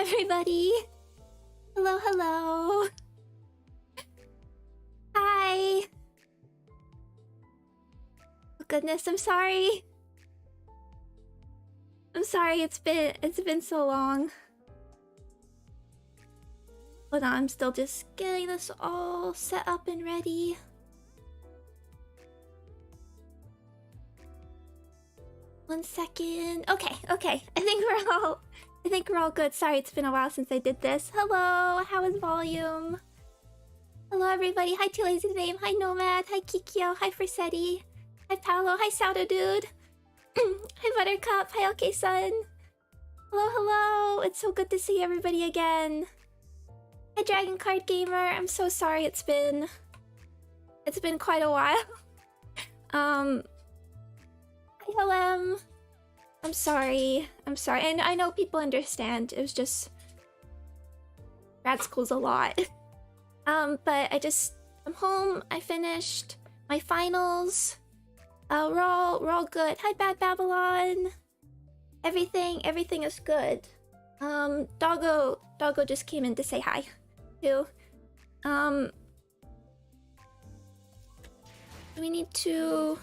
everybody. Hello, hello. Hi. Oh goodness, I'm sorry. I'm sorry, it's been so long. Hold on, I'm still just getting this all set up and ready. One second. Okay. I think we're all good. Sorry, it's been a while since I did this. Hello, how is volume? Hello everybody. Hi Too Lazy Name. Hi Nomad. Hi Kikyo. Hi Forsetti. Hi Paolo. Hi Sauda Dude. Hi Buttercup. Hi OK-Sun. Hello. It's so good to see everybody again. Hi Dragon Card Gamer. I'm so sorry it's been quite a while. Hi LM. I'm sorry. And I know people understand. It was just grad school's a lot. But I'm home. I finished my finals. We're all good. Hi Bad Babylon. Everything is good. Doggo just came in to say hi too. We need to.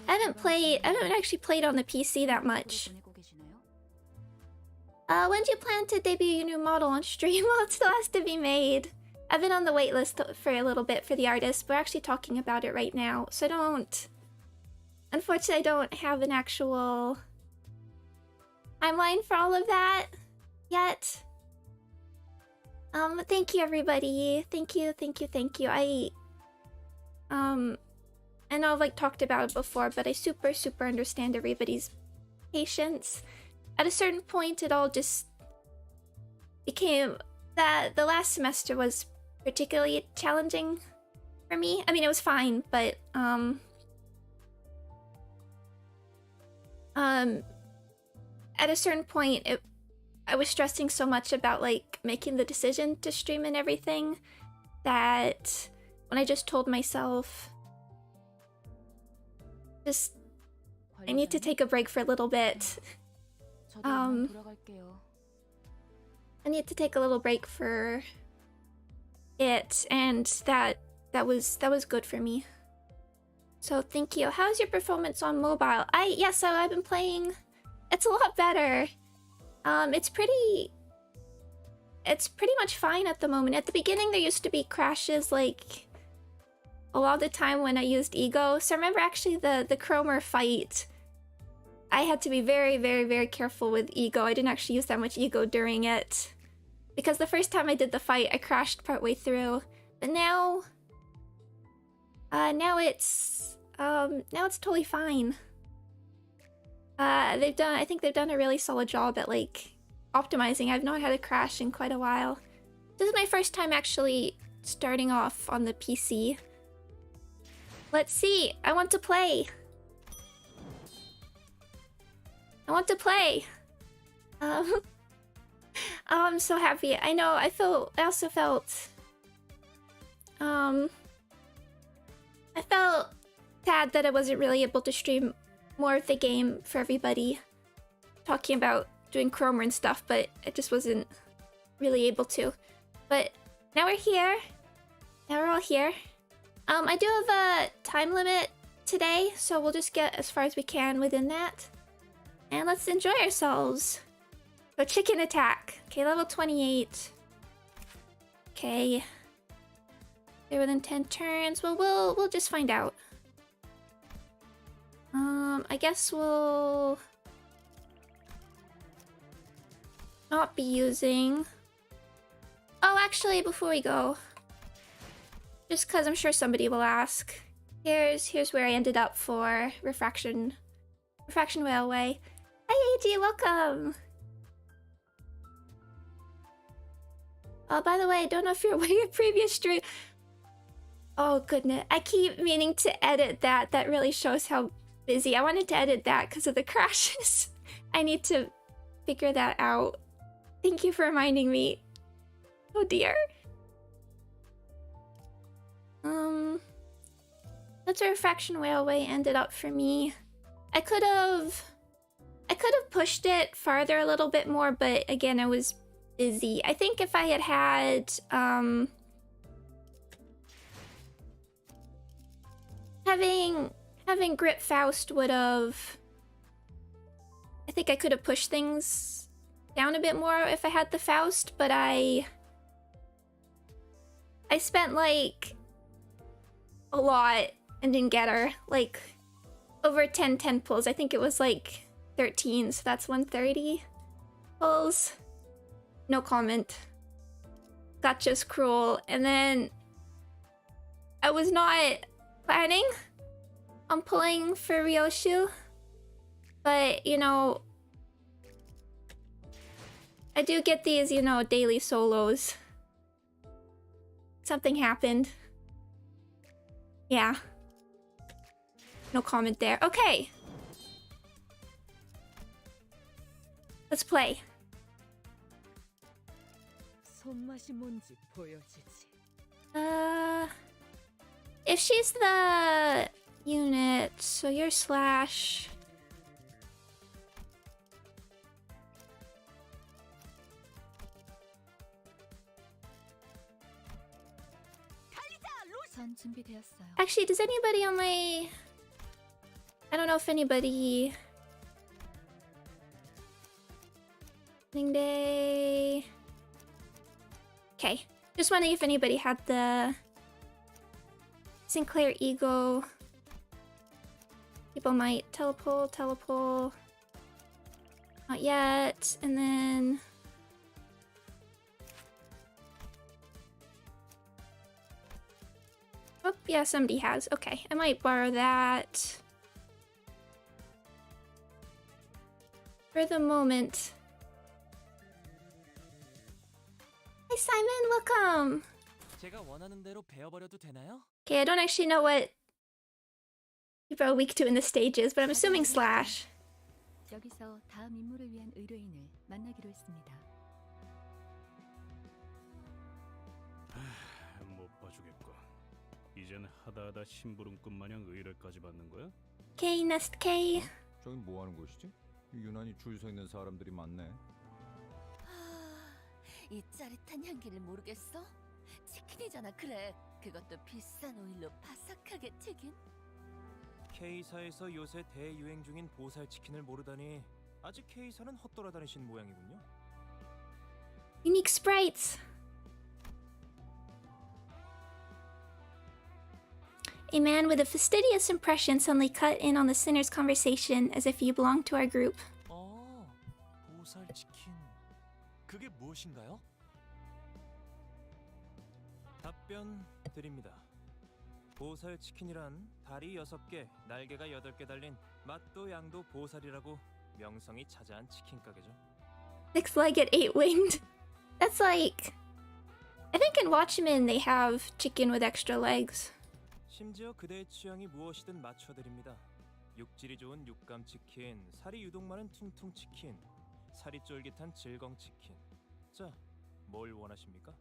I haven't actually played on the PC that much. When do you plan to debut your new model on stream? Well, it still has to be made. I've been on the waitlist for a little bit for the artist. We're actually talking about it right now, so unfortunately, I don't have an actual timeline for all of that yet. Thank you everybody. Thank you. I know I've like talked about it before, but I super understand everybody's patience. At a certain point, it all just became that the last semester was particularly challenging for me. I mean, it was fine, but at a certain point, I was stressing so much about like making the decision to stream and everything that when I just told myself, I need to take a break for a little bit. I need to take a little break for it, and that was good for me. So thank you. How's your performance on mobile? So I've been playing. It's a lot better. It's pretty much fine at the moment. At the beginning, there used to be crashes like a lot of the time when I used Ego. So I remember actually the Chromer fight, I had to be very careful with Ego. I didn't actually use that much Ego during it because the first time I did the fight, I crashed partway through. But now it's totally fine. I think they've done a really solid job at like optimizing. I've not had a crash in quite a while. This is my first time actually starting off on the PC. Let's see. I want to play. Oh, I'm so happy. I know. I also felt. I felt sad that I wasn't really able to stream more of the game for everybody. Talking about doing Chroma and stuff, but I just wasn't really able to. But now we're here. Now we're all here. I do have a time limit today, so we'll just get as far as we can within that. And let's enjoy ourselves. So chicken attack. Okay, level 28. Okay. They're within 10 turns. Well, we'll just find out. I guess we'll not be using. Oh, actually, before we go, just because I'm sure somebody will ask, here's where I ended up for Refraction Railway. Hi, AG, welcome. Oh, by the way, I don't know if you're aware of your previous stream. Oh goodness, I keep meaning to edit that. That really shows how busy. I wanted to edit that because of the crashes. I need to figure that out. Thank you for reminding me. Oh dear. That's where Refraction Railway ended up for me. I could have could have pushed it farther a little bit more, but again, I was busy. I think if I had had having Grip Faust would have, I think I could have pushed things down a bit more if I had the Faust, but I spent like a lot and didn't get her. Like over 10 pulls. I think it was like 13, so that's 130 pulls. No comment. Gotcha's cruel. And then I was not planning on pulling for Ryoshu, but you know, I do get these, you know, daily solos. Something happened. Yeah. No comment there. Okay. Let's play. If she's the unit, so you're Slash. Actually, does anybody on my... I don't know if anybody... Day... Okay. Just wondering if anybody had the... Sinclair Ego. People might telepole. Not yet. And then... Oh, yeah, somebody has. Okay, I might borrow that. For the moment. Hi, Simon, welcome! Okay, I don't actually know what people are weak to in the stages, but I'm assuming Slash. 여기서 다음 임무를 위한 의뢰인을 만나기로 했습니다. 못 봐주겠고. 이젠 하다하다 심부름꾼 마냥 의뢰까지 받는 거야? K, Nest K. 저긴 뭐 하는 곳이지? 유난히 줄 서 있는 사람들이 많네. 이 짜릿한 향기를 모르겠어? 치킨이잖아. 그래. 그것도 비싼 오일로 바삭하게 튀긴. K사에서 요새 대유행 중인 보살 치킨을 모르다니 아직 K사는 헛돌아다니신 모양이군요. Unique sprites. A man with a fastidious impression suddenly cut in on the sinner's conversation as if he belonged to our group. 보살 치킨. 그게 무엇인가요? 답변 드립니다. 보살 치킨이란 다리 6개, 날개가 8개 달린 맛도 양도 보살이라고 명성이 자자한 치킨 가게죠. 6-legged, 8-winged. That's like... I think in Watchmen they have chicken with extra legs. 심지어 그대의 취향이 무엇이든 맞춰드립니다. 육질이 좋은 육감 치킨, 살이 유독 많은 퉁퉁 치킨, 살이 쫄깃한 질겅 치킨. 자, 뭘 원하십니까?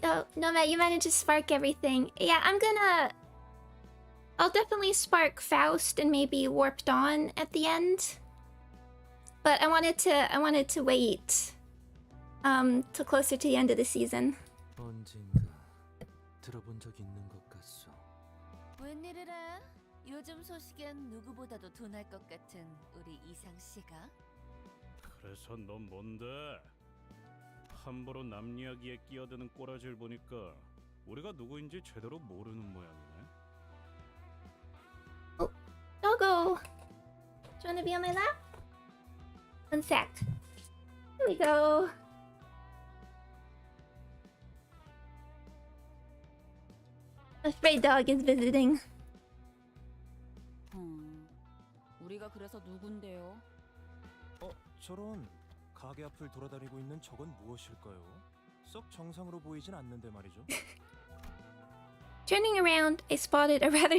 Oh, no, Matt, you managed to spark everything. Yeah, I'll definitely spark Faust and maybe Warp Dawn at the end. But I wanted to wait till closer to the end of the season. 언젠가 들어본 적 있는 것 같소. 웬일이래? 요즘 소식엔 누구보다도 둔할 것 같은 우리 이상 씨가? 그래서 넌 뭔데? 함부로 남 이야기에 끼어드는 꼬라지를 보니까 우리가 누구인지 제대로 모르는 모양이네. Oh, Doggo! Do you want to be on my lap? One sec. Here we go. A stray dog is visiting. 우리가 그래서 누군데요? 저런 가게 앞을 돌아다니고 있는 저건 무엇일까요? 썩 정상으로 보이진 않는데 말이죠. Turning around, I spotted rather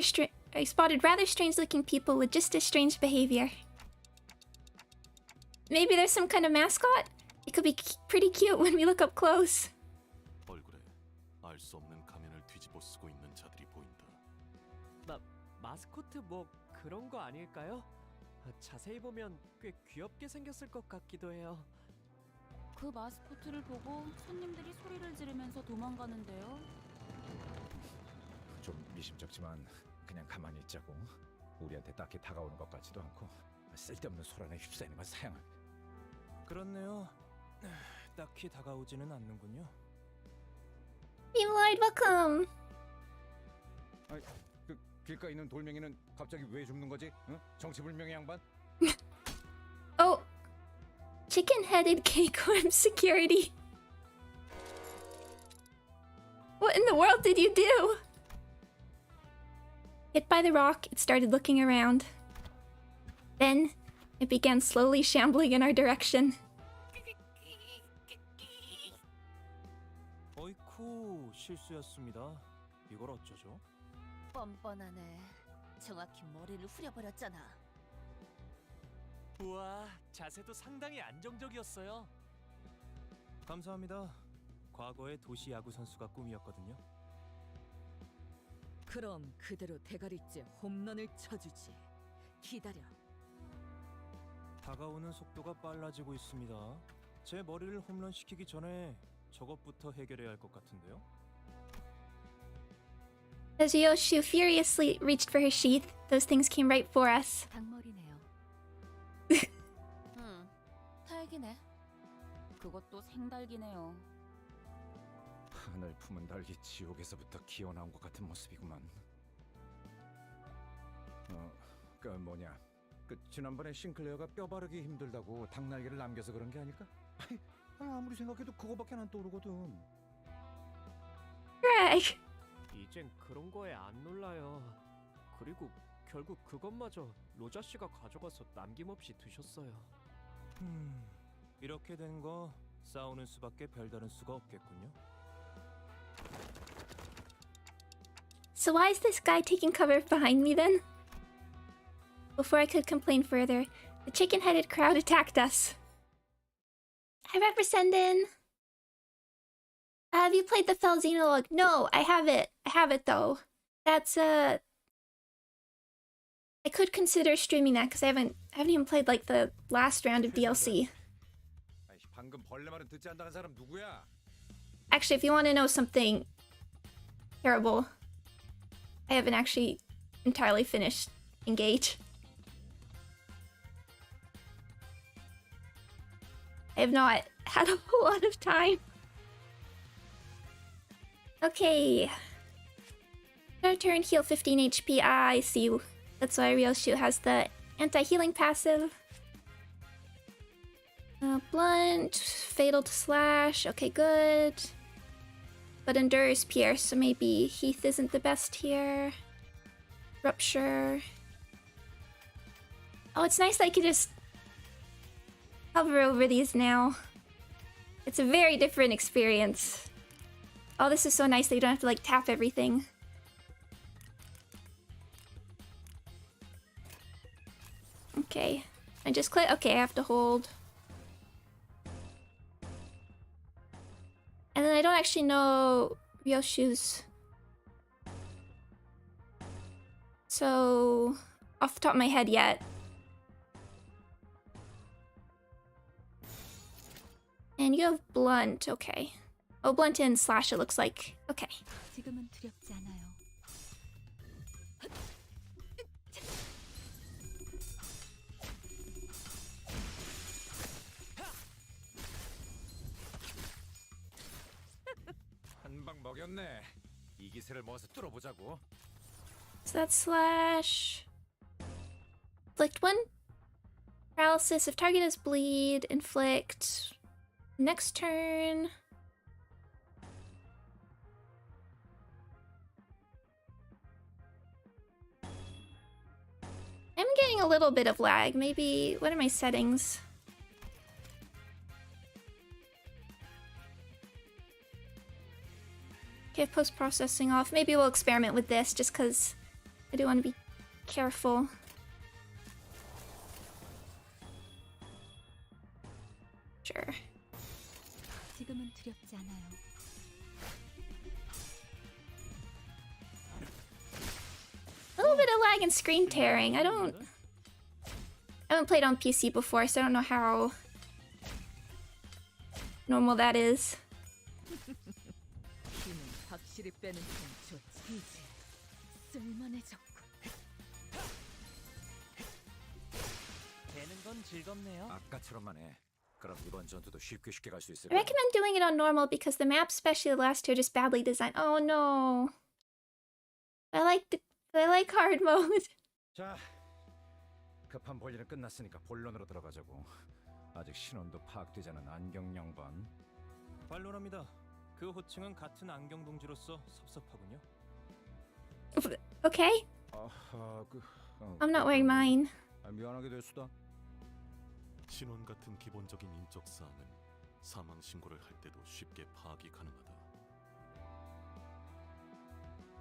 strange-looking people with just as strange behavior. Maybe there's some kind of mascot? It could be pretty cute when we look up close. 얼굴에 알 수 없는 가면을 뒤집어 쓰고 있는 자들이 보인다. 마스코트 뭐 그런 거 아닐까요? 자세히 보면 꽤 귀엽게 생겼을 것 같기도 해요. 그 마스코트를 보고 손님들이 소리를 지르면서 도망가는데요. 좀 미심쩍지만 그냥 가만히 있자고. 우리한테 딱히 다가오는 것 같지도 않고 쓸데없는 소란에 휩싸이는 건 사양을. 그렇네요. 딱히 다가오지는 않는군요. Lloyd, welcome. 그 길가에 있는 돌멩이는 갑자기 왜 죽는 거지? 응? 정치불명의 양반? Oh, chicken-headed cake-worm security. What in the world did you do? Hit by the rock, it started looking around. Then, it began slowly shambling in our direction. 어이쿠, 실수였습니다. 이걸 어쩌죠? 뻔뻔하네. 정확히 머리를 후려버렸잖아. 우와, 자세도 상당히 안정적이었어요. 감사합니다. 과거의 도시 야구 선수가 꿈이었거든요. 그럼 그대로 대가리째 홈런을 쳐주지. 기다려. 다가오는 속도가 빨라지고 있습니다. 제 머리를 홈런 시키기 전에 저것부터 해결해야 할 것 같은데요. As Yoshu furiously reached for his sheath, those things came right for us. 닭머리네요. 딸기네. 그것도 생달기네요. 하늘 품은 달기 지옥에서부터 기어나온 것 같은 모습이구만. 그 뭐냐? 그 지난번에 싱클레어가 뼈 바르기 힘들다고 닭날개를 남겨서 그런 게 아닐까? 아무리 생각해도 그거밖에 안 떠오르거든. Greg! 이젠 그런 거에 안 놀라요. 그리고 결국 그것마저 로자 씨가 가져가서 남김없이 드셨어요. 이렇게 된 거 싸우는 수밖에 별다른 수가 없겠군요. So why is this guy taking cover behind me then? Before I could complain further, the chicken-headed crowd attacked us. Hi, Represendin. Have you played the Fell Xenologue? No, I have it. I have it though. That's I could consider streaming that because I haven't even played like the last round of DLC. 방금 벌레 말은 듣지 않다는 사람 누구야? Actually, if you want to know something terrible, I haven't actually entirely finished Engage. I have not had a whole lot of time. Okay. Our turn, heal 15 HP. Ah, I see. That's why Ryoshu has the anti-healing passive. Blunt, fatal to slash. Okay, good. But endures pierce, so maybe Heath isn't the best here. Rupture. Oh, it's nice that I can just hover over these now. It's a very different experience. Oh, this is so nice that you don't have to like tap everything. Okay. I just click. Okay, I have to hold. And then I don't actually know Ryoshu's. So, off the top of my head yet. And you have blunt, okay. Oh, blunt and slash it looks like. Okay. 지금은 두렵지 않아요. 한 방 먹였네. 이 기세를 모아서 뚫어보자고. So that's slash. Inflict 1. Paralysis. If target is bleed, inflict. Next turn. I'm getting a little bit of lag. Maybe. What are my settings? Okay, post-processing off. Maybe we'll experiment with this just because I do want to be careful. Sure. 지금은 두렵지 않아요. A little bit of lag and screen tearing. I don't I haven't played on PC before, so I don't know how normal that is. 힘은 확실히 빼는 건 좋지. 이제 쓸만해졌고. 되는 건 즐겁네요. 아까처럼만 해. 그럼 이번 전투도 쉽게 갈 수 있을 I 거야. recommend doing it on normal because the maps, especially the last two, are just badly designed. Oh no. I like hard mode. 자, 급한 볼일은 끝났으니까 본론으로 들어가자고. 아직 신원도 파악되지 않은 안경 양반. 반론합니다. 그 호칭은 같은 안경 동지로서 섭섭하군요. Okay? I'm not wearing mine. 미안하게 됐수다. 신원 같은 기본적인 인적 사항은 사망 신고를 할 때도 쉽게 파악이 가능하다.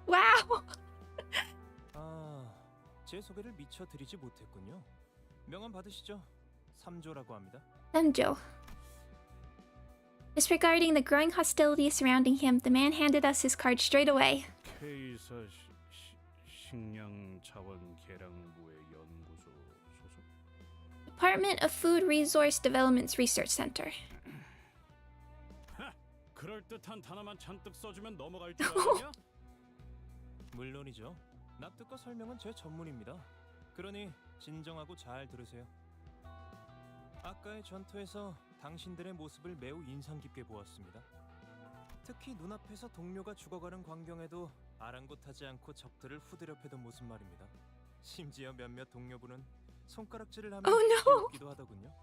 Wow! 제 소개를 미처 드리지 못했군요. 명함 받으시죠? 3조라고 합니다. Joe. Disregarding the growing hostility surrounding him, the man handed us his card straight away. K사 식량 자원 개량부의 연구소 소속. Department of Food Resource Development's Research Center. 그럴 듯한 단어만 잔뜩 써주면 넘어갈 줄 알았냐? 물론이죠. 납득과 설명은 제 전문입니다. 그러니 진정하고 잘 들으세요. 아까의 전투에서 당신들의 모습을 매우 인상 깊게 보았습니다. 특히 눈앞에서 동료가 죽어가는 광경에도 아랑곳하지 않고 적들을 후드려 패던 모습 말입니다. 심지어 몇몇 동료분은 손가락질을 하며 웃기도 하더군요.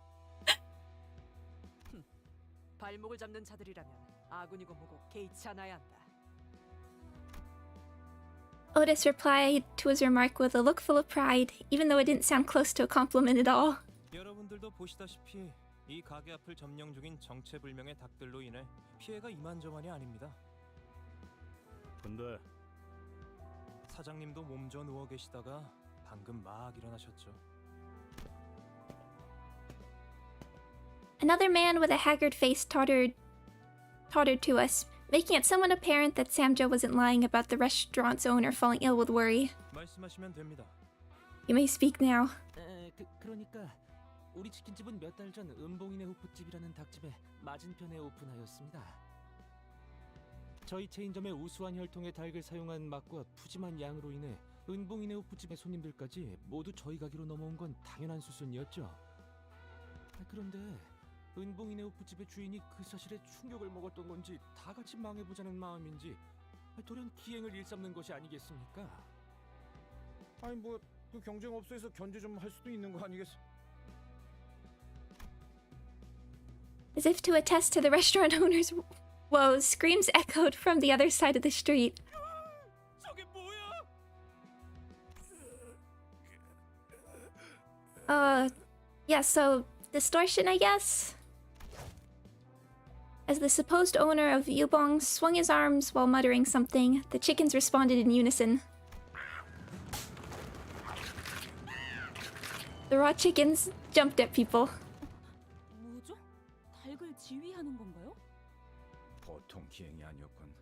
발목을 잡는 자들이라면 아군이고 뭐고 개의치 않아야 한다. Otis replied to his remark with a look full of pride, even though it didn't sound close to a compliment at all. 여러분들도 보시다시피 이 가게 앞을 점령 중인 정체불명의 닭들로 인해 피해가 이만저만이 아닙니다. 근데 사장님도 몸져 누워 계시다가 방금 막 일어나셨죠. Another man with a haggard face tottered to us, making it somewhat apparent that Samjo wasn't lying about the restaurant's owner falling ill with worry. 말씀하시면 됩니다. You may speak now. 그러니까 우리 치킨집은 몇 달 전 은봉이네 호프집이라는 닭집에 맞은편에 오픈하였습니다. 저희 체인점의 우수한 혈통의 닭을 사용한 맛과 푸짐한 양으로 인해 은봉이네 호프집의 손님들까지 모두 저희 가게로 넘어온 건 당연한 수순이었죠. 그런데 은봉이네 호프집의 주인이 그 사실에 충격을 먹었던 건지 다 같이 망해보자는 마음인지 돌연 기행을 일삼는 것이 아니겠습니까? 아니 뭐 그 경쟁 업소에서 견제 좀 할 수도 있는 거 아니겠어? As if to attest to the restaurant owner's woes, screams echoed from the other side of the street. 저게 뭐야? Yeah, so distortion, I guess? As the supposed owner of Yubong swung his arms while muttering something, the chickens responded in unison. The raw chickens jumped at people. 뭐죠? 닭을 지휘하는 건가요? 보통 기행이 아니었군.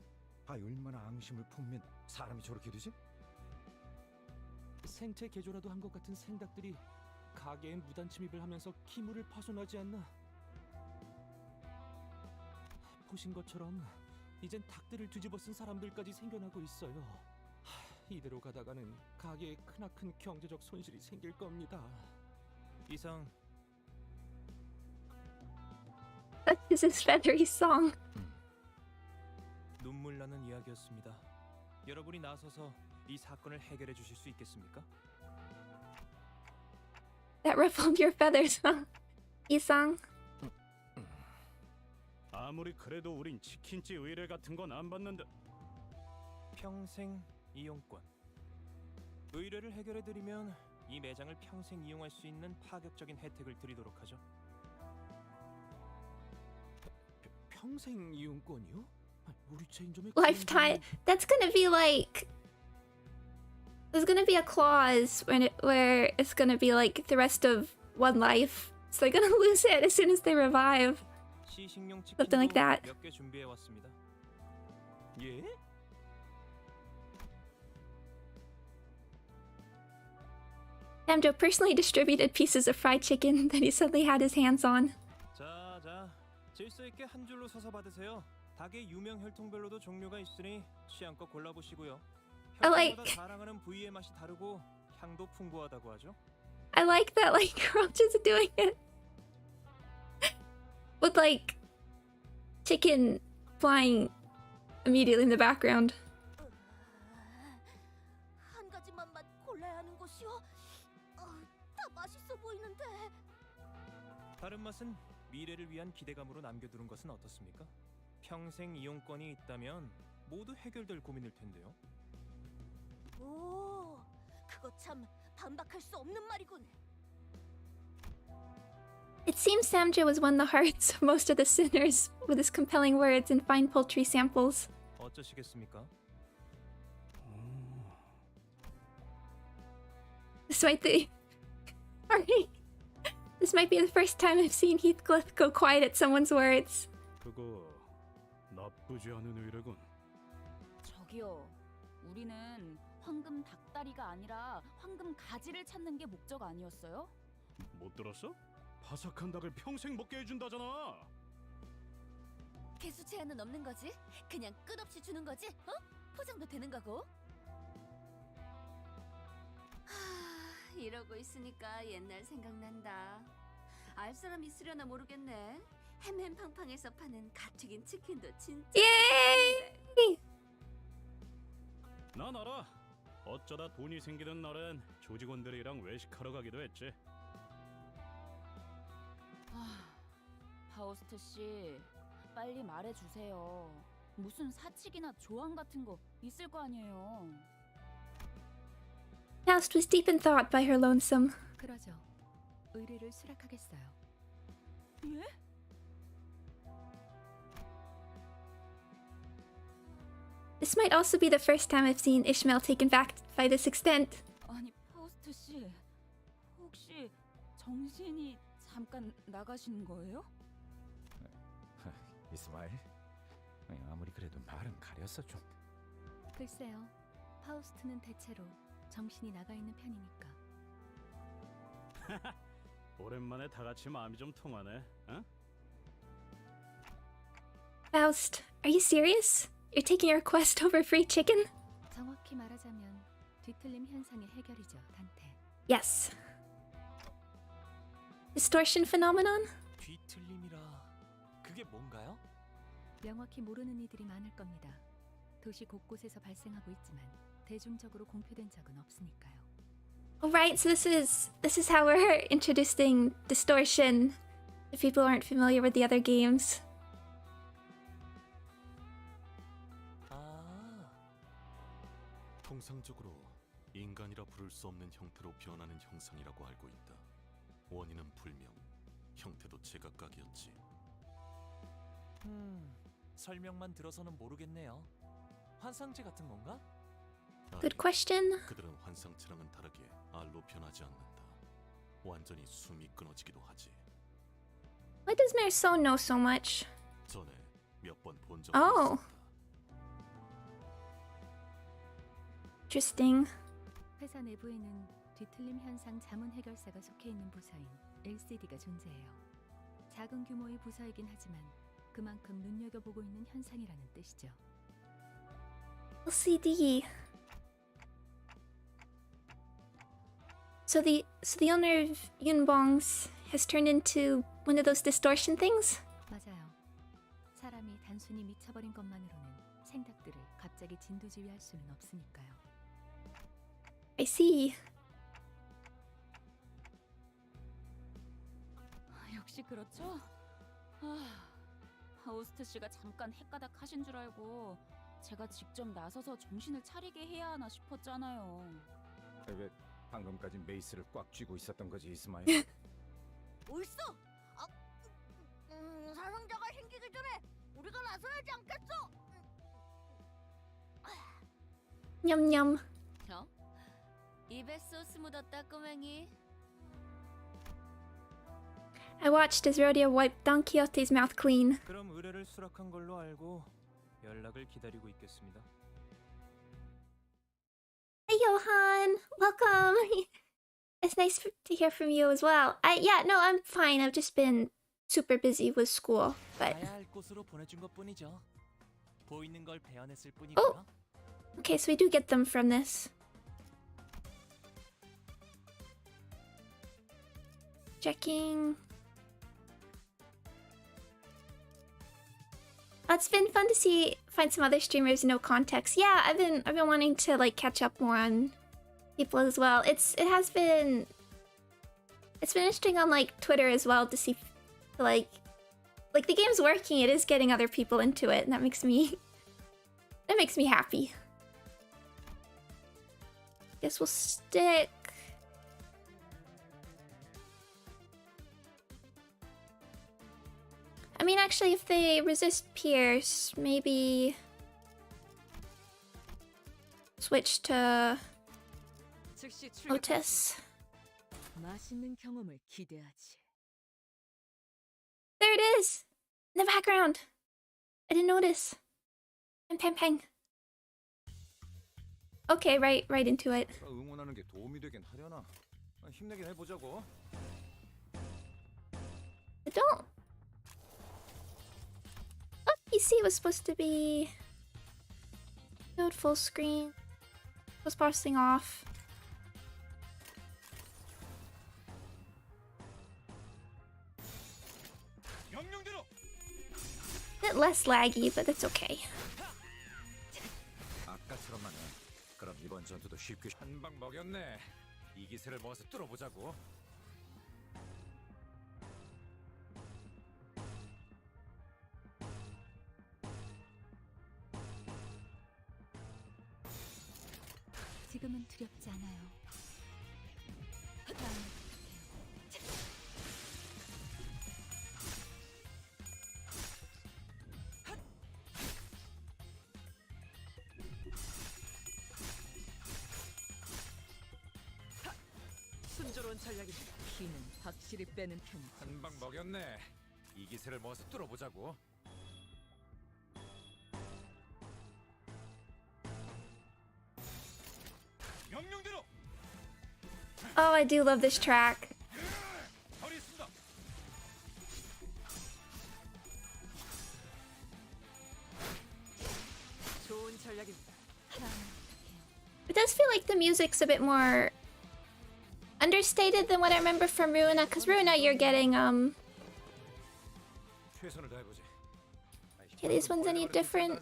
얼마나 앙심을 품면 사람이 저렇게 되지? 생체 개조라도 한 것 같은 생닭들이 가게에 무단 침입을 하면서 기물을 파손하지 않나? 보신 것처럼 이젠 닭들을 뒤집어 쓴 사람들까지 생겨나고 있어요. 이대로 가다가는 가게에 크나큰 경제적 손실이 생길 겁니다. 이상 That is his feathery song. 눈물 나는 이야기였습니다. 여러분이 나서서 이 사건을 해결해 주실 수 있겠습니까? That ruffled your feathers, huh? Isang? 아무리 그래도 우린 치킨집 의뢰 같은 건 안 받는데. 평생 이용권. 의뢰를 해결해 드리면 이 매장을 평생 이용할 수 있는 파격적인 혜택을 드리도록 하죠. 평생 이용권이요? 우리 체인점에 Lifetime. That's gonna be like... There's gonna be a clause where it's gonna be like the rest of one life. So they're gonna lose it as soon as they revive. 시식용 Something like that. 몇 개 준비해 왔습니다. 예? Samjo personally distributed pieces of fried chicken that he suddenly had his hands on. 자, 질서 있게 한 줄로 서서 받으세요. 닭의 유명 혈통별로도 종류가 있으니 취향껏 골라보시고요. I like- 혈통마다 자랑하는 부위의 맛이 다르고 향도 풍부하다고 하죠. I like that, like, Roach is doing it. With, like, chicken flying immediately in the background. 한 가지만 맛 골라야 하는 것이요? 다 맛있어 보이는데. 다른 맛은 미래를 위한 기대감으로 남겨두는 것은 어떻습니까? 평생 이용권이 있다면 모두 해결될 고민일 텐데요. 오, 그거 참 반박할 수 없는 말이군. It seems Samjo has won the hearts of most of the sinners with his compelling words and fine poultry samples. 어쩌시겠습니까? This might be... Sorry. This might be the first time I've seen Heathcliff go quiet at someone's words. 그거 나쁘지 않은 의뢰군. 저기요. 우리는 황금 닭다리가 아니라 황금 가지를 찾는 게 목적 아니었어요? 못 들었어? 바삭한 닭을 평생 먹게 해준다잖아. 개수 제한은 없는 거지? 그냥 끝없이 주는 거지? 어? 포장도 되는 거고? 이러고 있으니까 옛날 생각난다. 알 사람 있으려나 모르겠네. 햄햄팡팡에서 파는 갓튀긴 치킨도 진짜. Yay! 난 알아. 어쩌다 돈이 생기는 날엔 조직원들이랑 외식하러 가기도 했지. 파우스트 씨, 빨리 말해주세요. 무슨 사칙이나 조항 같은 거 있을 거 아니에요. Faust was deep in thought by her lonesome. 그러죠. 의뢰를 수락하겠어요. 예? This might also be the first time I've seen Ishmael taken back by this extent. 아니, 파우스트 씨, 혹시 정신이 잠깐 나가시는 거예요? 이스마일, 아무리 그래도 말은 가렸어 좀. 글쎄요. 파우스트는 대체로 정신이 나가 있는 편이니까. 오랜만에 다 같이 마음이 좀 통하네. 어? Faust, are you serious? You're taking a request over free chicken? 정확히 말하자면 뒤틀림 현상의 해결이죠, 단테. Yes. Distortion phenomenon? 뒤틀림이라 그게 뭔가요? 명확히 모르는 이들이 많을 겁니다. 도시 곳곳에서 발생하고 있지만 대중적으로 공표된 적은 없으니까요. Oh, right, so this is how we're introducing distortion if people aren't familiar with the other games. 통상적으로 인간이라 부를 수 없는 형태로 변하는 형상이라고 알고 있다. 원인은 불명, 형태도 제각각이었지. 설명만 들어서는 모르겠네요. 환상체 같은 건가? Good question. 그들은 환상체랑은 다르게 알로 변하지 않는다. 완전히 숨이 끊어지기도 하지. Why does Merceau know so much? 전에 몇 번 본 적도 Oh. 있었다. Interesting. 회사 내부에는 뒤틀림 현상 자문 해결사가 속해 있는 부서인 LCD가 존재해요. 작은 규모의 부서이긴 하지만 그만큼 눈여겨보고 있는 현상이라는 뜻이죠. LCD. So the owner of Yunbong's has turned into one of those distortion things? 맞아요. 사람이 단순히 미쳐버린 것만으로는 생닭들을 갑자기 진두지휘할 수는 없으니까요. I see. 역시 그렇죠? 파우스트 씨가 잠깐 헷가닥 하신 줄 알고 제가 직접 나서서 정신을 차리게 해야 하나 싶었잖아요. 왜 방금까지 메이스를 꽉 쥐고 있었던 거지, 이스마일? 옳소! 사상자가 생기기 전에 우리가 나서야지 않겠어? Yum yum. 어? 입에 소스 묻었다 꼬맹이. I watched as Rodeo wiped Don Quixote's mouth clean. 그럼 의뢰를 수락한 걸로 알고 연락을 기다리고 있겠습니다. Hey Johan, welcome. It's nice to hear from you as well. Yeah, no, I'm fine. I've just been super busy with school, but 가야 할 곳으로 보내준 것뿐이죠. 보이는 걸 배워냈을 oh, 뿐이고요. okay, so we do get them from this. Checking. It's been fun to find some other streamers, no context. Yeah, I've been wanting to like catch up more on people as well. It has been interesting on like Twitter as well to see like the game's working. It is getting other people into it, and that makes me happy. Guess we'll stick. I mean, actually, if they resist Pierce, maybe switch to Otis. 맛있는 경험을 기대하지. There it is! In the background! I didn't notice. And pang pang. Okay, right into it. 응원하는 게 도움이 되긴 하려나? 힘내긴 해보자고. I don't. Oh, PC was supposed to be showed full screen. Was parsing off. Bit less laggy, but that's okay. 아까처럼만 해. 그럼 이번 전투도 쉽게 한 방 먹였네. 이 기세를 모아서 뚫어보자고. 지금은 두렵지 않아요. 순조로운 전략입니다. 피는 확실히 빼는 편. 한 방 먹였네. 이 기세를 모아서 뚫어보자고. 명령대로. Oh, I do love this track. 좋은 전략입니다. It does feel like the music's a bit more understated than what I remember from Ruina, because Ruina you're getting 최선을 다해보지. okay, these ones any different?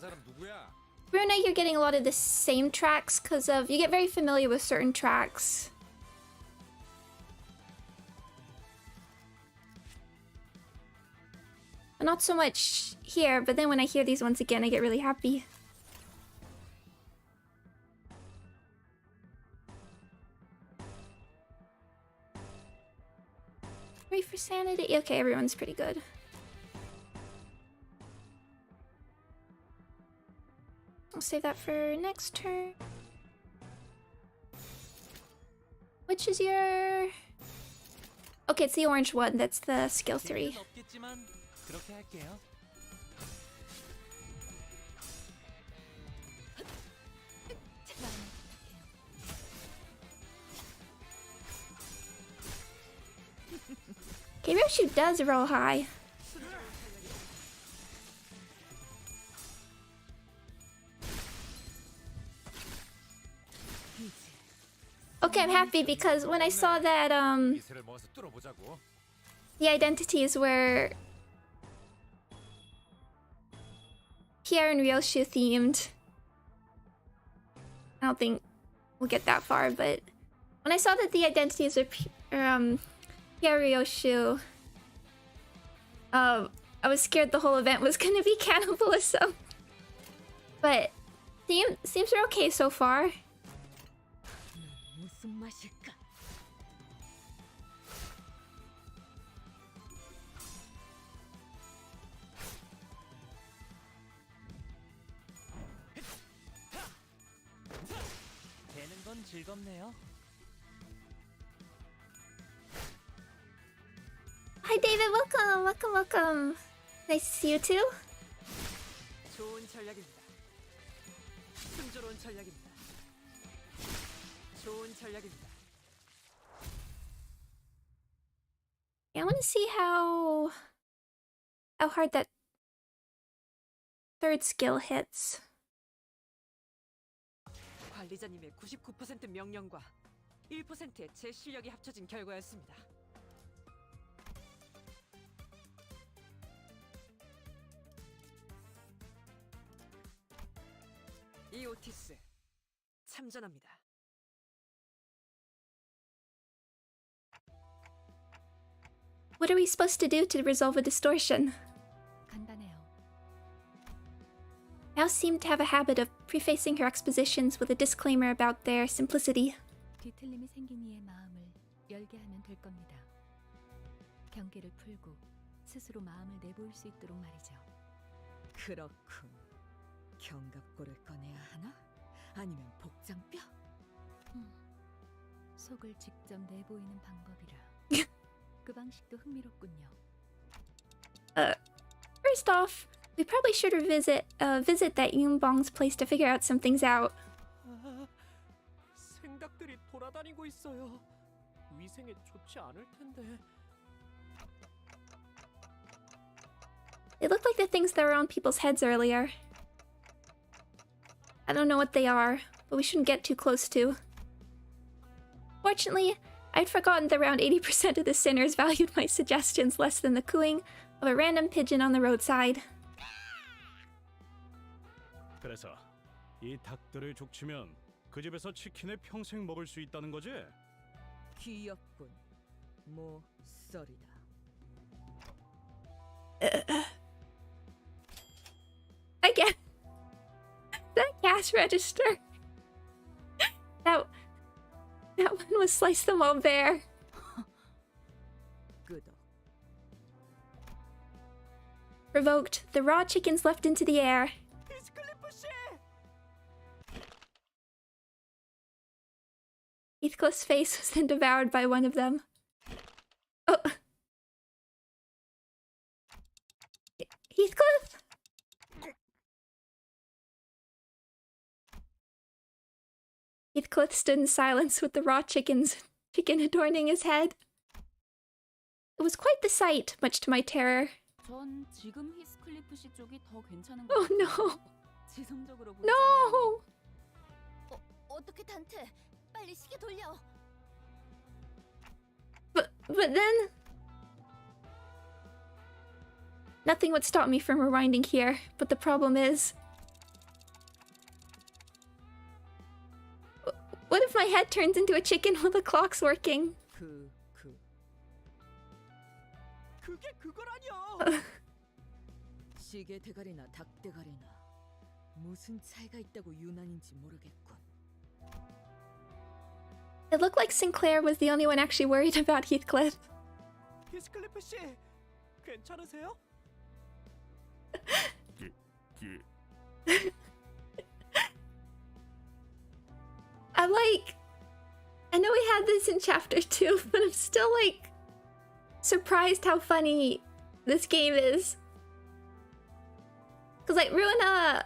Ruina you're getting a lot of the same tracks because of you get very familiar with certain tracks. Not so much here, but then when I hear these ones again I get really happy. Three for sanity. Okay, everyone's pretty good. I'll save that for next turn. Which is your... Okay, it's the orange one. That's the skill 3. 그렇게 할게요. Okay, Roshu does roll high. Okay, I'm happy because when I saw that the identities were Pierre and Ryoshu themed. I don't think we'll get that far, but when I saw that the identities are Pierre Ryoshu, I was scared the whole event was gonna be cannibalism. But seems we're okay so far. 무슨 맛일까? 되는 건 즐겁네요. Hi David, welcome. Nice to see you too. 좋은 전략입니다. 순조로운 전략입니다. 좋은 전략입니다. I want to see how hard that third skill hits. 관리자님의 99% 명령과 1%의 제 실력이 합쳐진 결과였습니다. 이 오티스 참전합니다. What are we supposed to do to resolve a distortion? 간단해요. Mouse seemed to have a habit of prefacing her expositions with a disclaimer about their simplicity. 뒤틀림이 생긴 이의 마음을 열게 하면 될 겁니다. 경계를 풀고 스스로 마음을 내보일 수 있도록 말이죠. 그렇군. 견갑골을 꺼내야 하나? 아니면 복장뼈? 속을 직접 내보이는 방법이라. 그 방식도 흥미롭군요. First off, we probably should visit that Yunbong's place to figure out some things out. 생닭들이 돌아다니고 있어요. 위생에 좋지 않을 텐데. They look like the things that were on people's heads earlier. I don't know what they are, but we shouldn't get too close to. Fortunately, I'd forgotten that around 80% of the sinners valued my suggestions less than the cooing of a random pigeon on the roadside. 그래서 이 닭들을 족치면 그 집에서 치킨을 평생 먹을 수 있다는 거지? 귀엽군. 뭐 썰이다. Again, that cash register. That one was slice them all bare. 끄덕. Revoked. The raw chickens leapt into the air. Heathcliff's face was then devoured by one of them. Oh. Heathcliff? Heathcliff stood in silence with the raw chicken adorning his head. It was quite the sight, much to my terror. 전 지금 히스클리프 씨 쪽이 더 괜찮은 것 Oh 같아요. no! 지성적으로 보이잖아요. No! 어떻게 단테? 빨리 시계 돌려. But then... Nothing would stop me from rewinding here, but the problem is... What if my head turns into a chicken while the clock's working? 그게 그거라뇨. 시계 대가리나 닭 대가리나 무슨 차이가 있다고 유난인지 모르겠군. It looked like Sinclair was the only one actually worried about Heathcliff. 히스클리프 씨, 괜찮으세요? I'm like... I know we had this in chapter 2, but I'm still like... surprised how funny this game is. Because like Ruina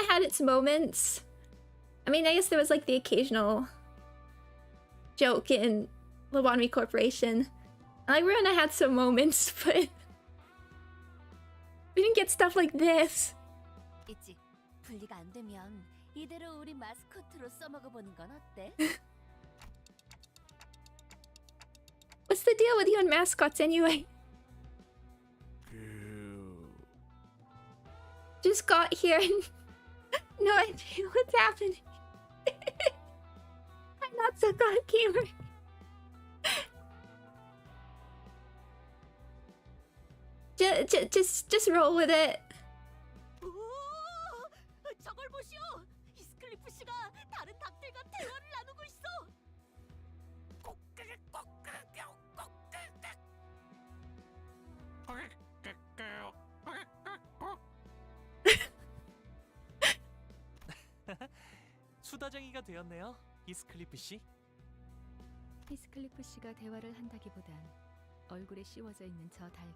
had its moments. I mean, I guess there was like the occasional joke in Lobotomy Corporation. And like Ruina had some moments, but we didn't get stuff like this. 있지. 분리가 안 되면 이대로 우리 마스코트로 써먹어 보는 건 어때? What's the deal with you and mascots anyway? Just got here and no idea what's happening. I'm not so good gamer. Just roll with it. 저걸 보시오. 히스클리프 씨가 다른 닭들과 대화를 나누고 있어. 수다쟁이가 되었네요, 히스클리프 씨. 히스클리프 씨가 대화를 한다기보단 얼굴에 씌워져 있는 저 닭이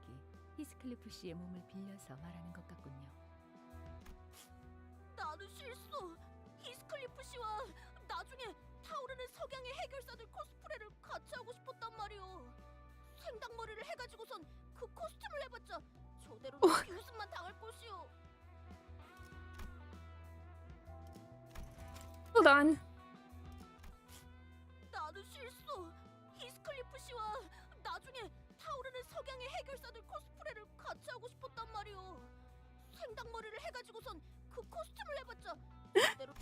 히스클리프 씨의 몸을 빌려서 말하는 것 같군요. 나는 실수. 히스클리프 씨와 나중에 타오르는 석양의 해결사들 코스프레를 같이 하고 싶었단 말이오. 생닭머리를 해가지고 가지고선 그 코스튬을 해봤자 저대로 비웃음만 당할 것이오. Hold on. 나는 실수. 히스클리프 씨와 나중에 타오르는 석양의 해결사들 코스프레를 같이 하고 싶었단 말이오. 생닭머리를 해가지고선 그 코스튬을 해봤자 저대로.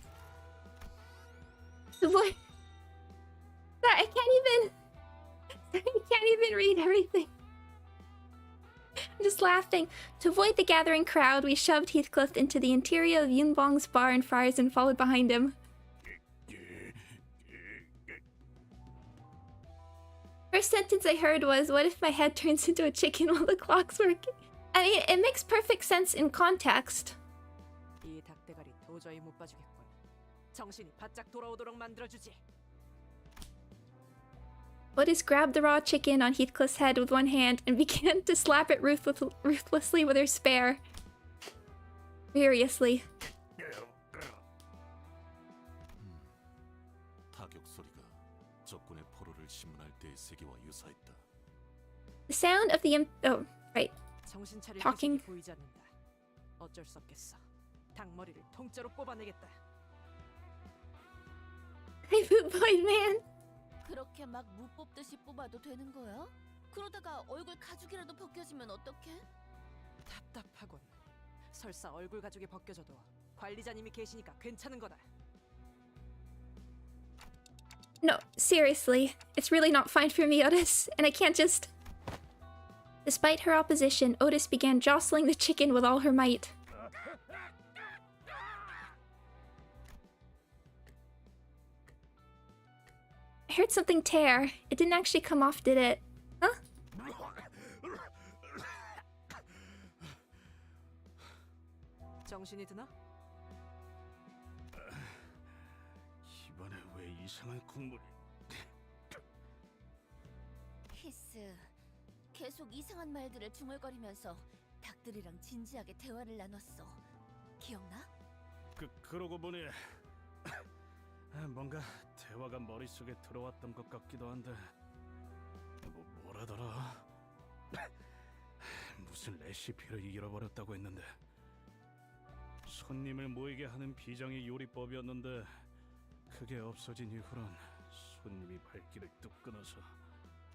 What? Sorry, I can't even read everything. I'm just laughing. To avoid the gathering crowd, we shoved Heathcliff into the interior of Yunbong's bar and fires and followed behind him. First sentence I heard was, what if my head turns into a chicken while the clock's working? I mean, it makes perfect sense in context. 이 닭대가리 도저히 못 봐주겠군. 정신이 바짝 돌아오도록 만들어주지. Otis grabbed the raw chicken on Heathcliff's head with one hand and began to slap it ruthlessly with her spare. Furiously. 타격 소리가 적군의 포로를 심문할 때의 세계와 유사했다. The sound of the oh, right. 정신 차릴 Talking. 기색이 보이지 않는다. 어쩔 수 없겠어. 닭머리를 통째로 뽑아내겠다. Hey, boot boy man. 그렇게 막 무 뽑듯이 뽑아도 되는 거야? 그러다가 얼굴 가죽이라도 벗겨지면 어떡해? 답답하군. 설사 얼굴 가죽이 벗겨져도 관리자님이 계시니까 괜찮은 거다. No, seriously. It's really not fine for me, Otis. And I can't just... Despite her opposition, Otis began jostling the chicken with all her might. I heard something tear. It didn't actually come off, did it? Huh? 정신이 드나? 이번에 왜 이상한 국물이? 히스, 계속 이상한 말들을 중얼거리면서 닭들이랑 진지하게 대화를 나눴어. 기억나? 그러고 보니 뭔가 대화가 머릿속에 들어왔던 것 같기도 한데 뭐라더라? 무슨 레시피를 잃어버렸다고 했는데 손님을 모이게 하는 비장의 요리법이었는데 그게 없어진 이후론 손님이 발길을 뚝 끊어서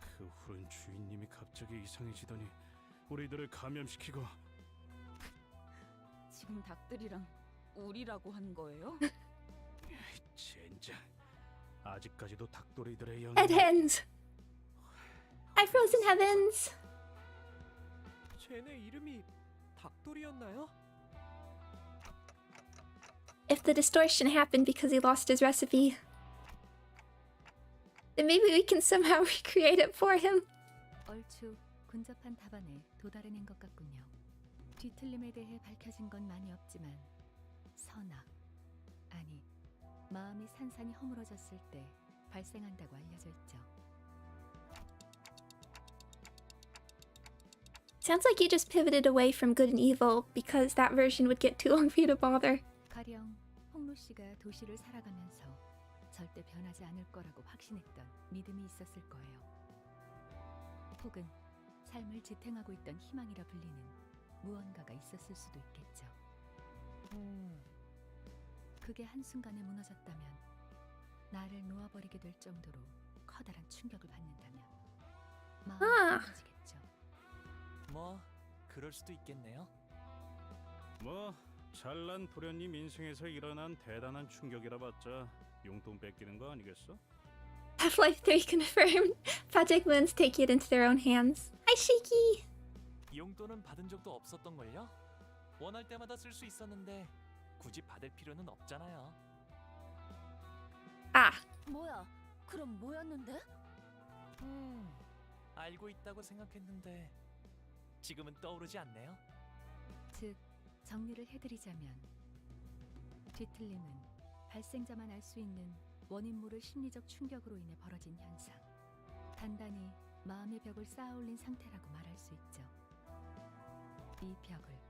그 후론 주인님이 갑자기 이상해지더니 우리들을 감염시키고. 지금 닭들이랑 우리라고 한 거예요? 젠장, 아직까지도 닭도리들의 영향. Head hens! I frozen heavens! 쟤네 이름이 닭돌이었나요? If the distortion happened because he lost his recipe, then maybe we can somehow recreate it for him. 얼추 근접한 답안에 도달해낸 것 같군요. 뒤틀림에 대해 밝혀진 건 많이 없지만 선악, 아니 마음이 산산이 허물어졌을 때 발생한다고 알려져 있죠. Sounds like you just pivoted away from good and evil because that version would get too long for you to bother. 가령 홍루 씨가 도시를 살아가면서 절대 변하지 않을 거라고 확신했던 믿음이 있었을 거예요. 혹은 삶을 지탱하고 있던 희망이라 불리는 무언가가 있었을 수도 있겠죠. 그게 한순간에 무너졌다면, 나를 놓아버리게 될 정도로 커다란 충격을 받는다면 마음이 무너지겠죠. 뭐 그럴 수도 있겠네요. 뭐 잘난 도련님 인생에서 일어난 대단한 충격이라 봤자 용돈 뺏기는 거 아니겠어? Half-Life 3 confirmed. Project Moons take it into their own hands. Hi, Shiki! 용돈은 받은 적도 없었던걸요? 원할 때마다 쓸 수 있었는데 굳이 받을 필요는 없잖아요. Ah. 뭐야? 그럼 뭐였는데? 알고 있다고 생각했는데 지금은 떠오르지 않네요. 즉, 정리를 해드리자면 뒤틀림은 발생자만 알 수 있는 원인 모를 심리적 충격으로 인해 벌어진 현상, 단단히 마음의 벽을 쌓아올린 상태라고 말할 수 있죠. 이 벽을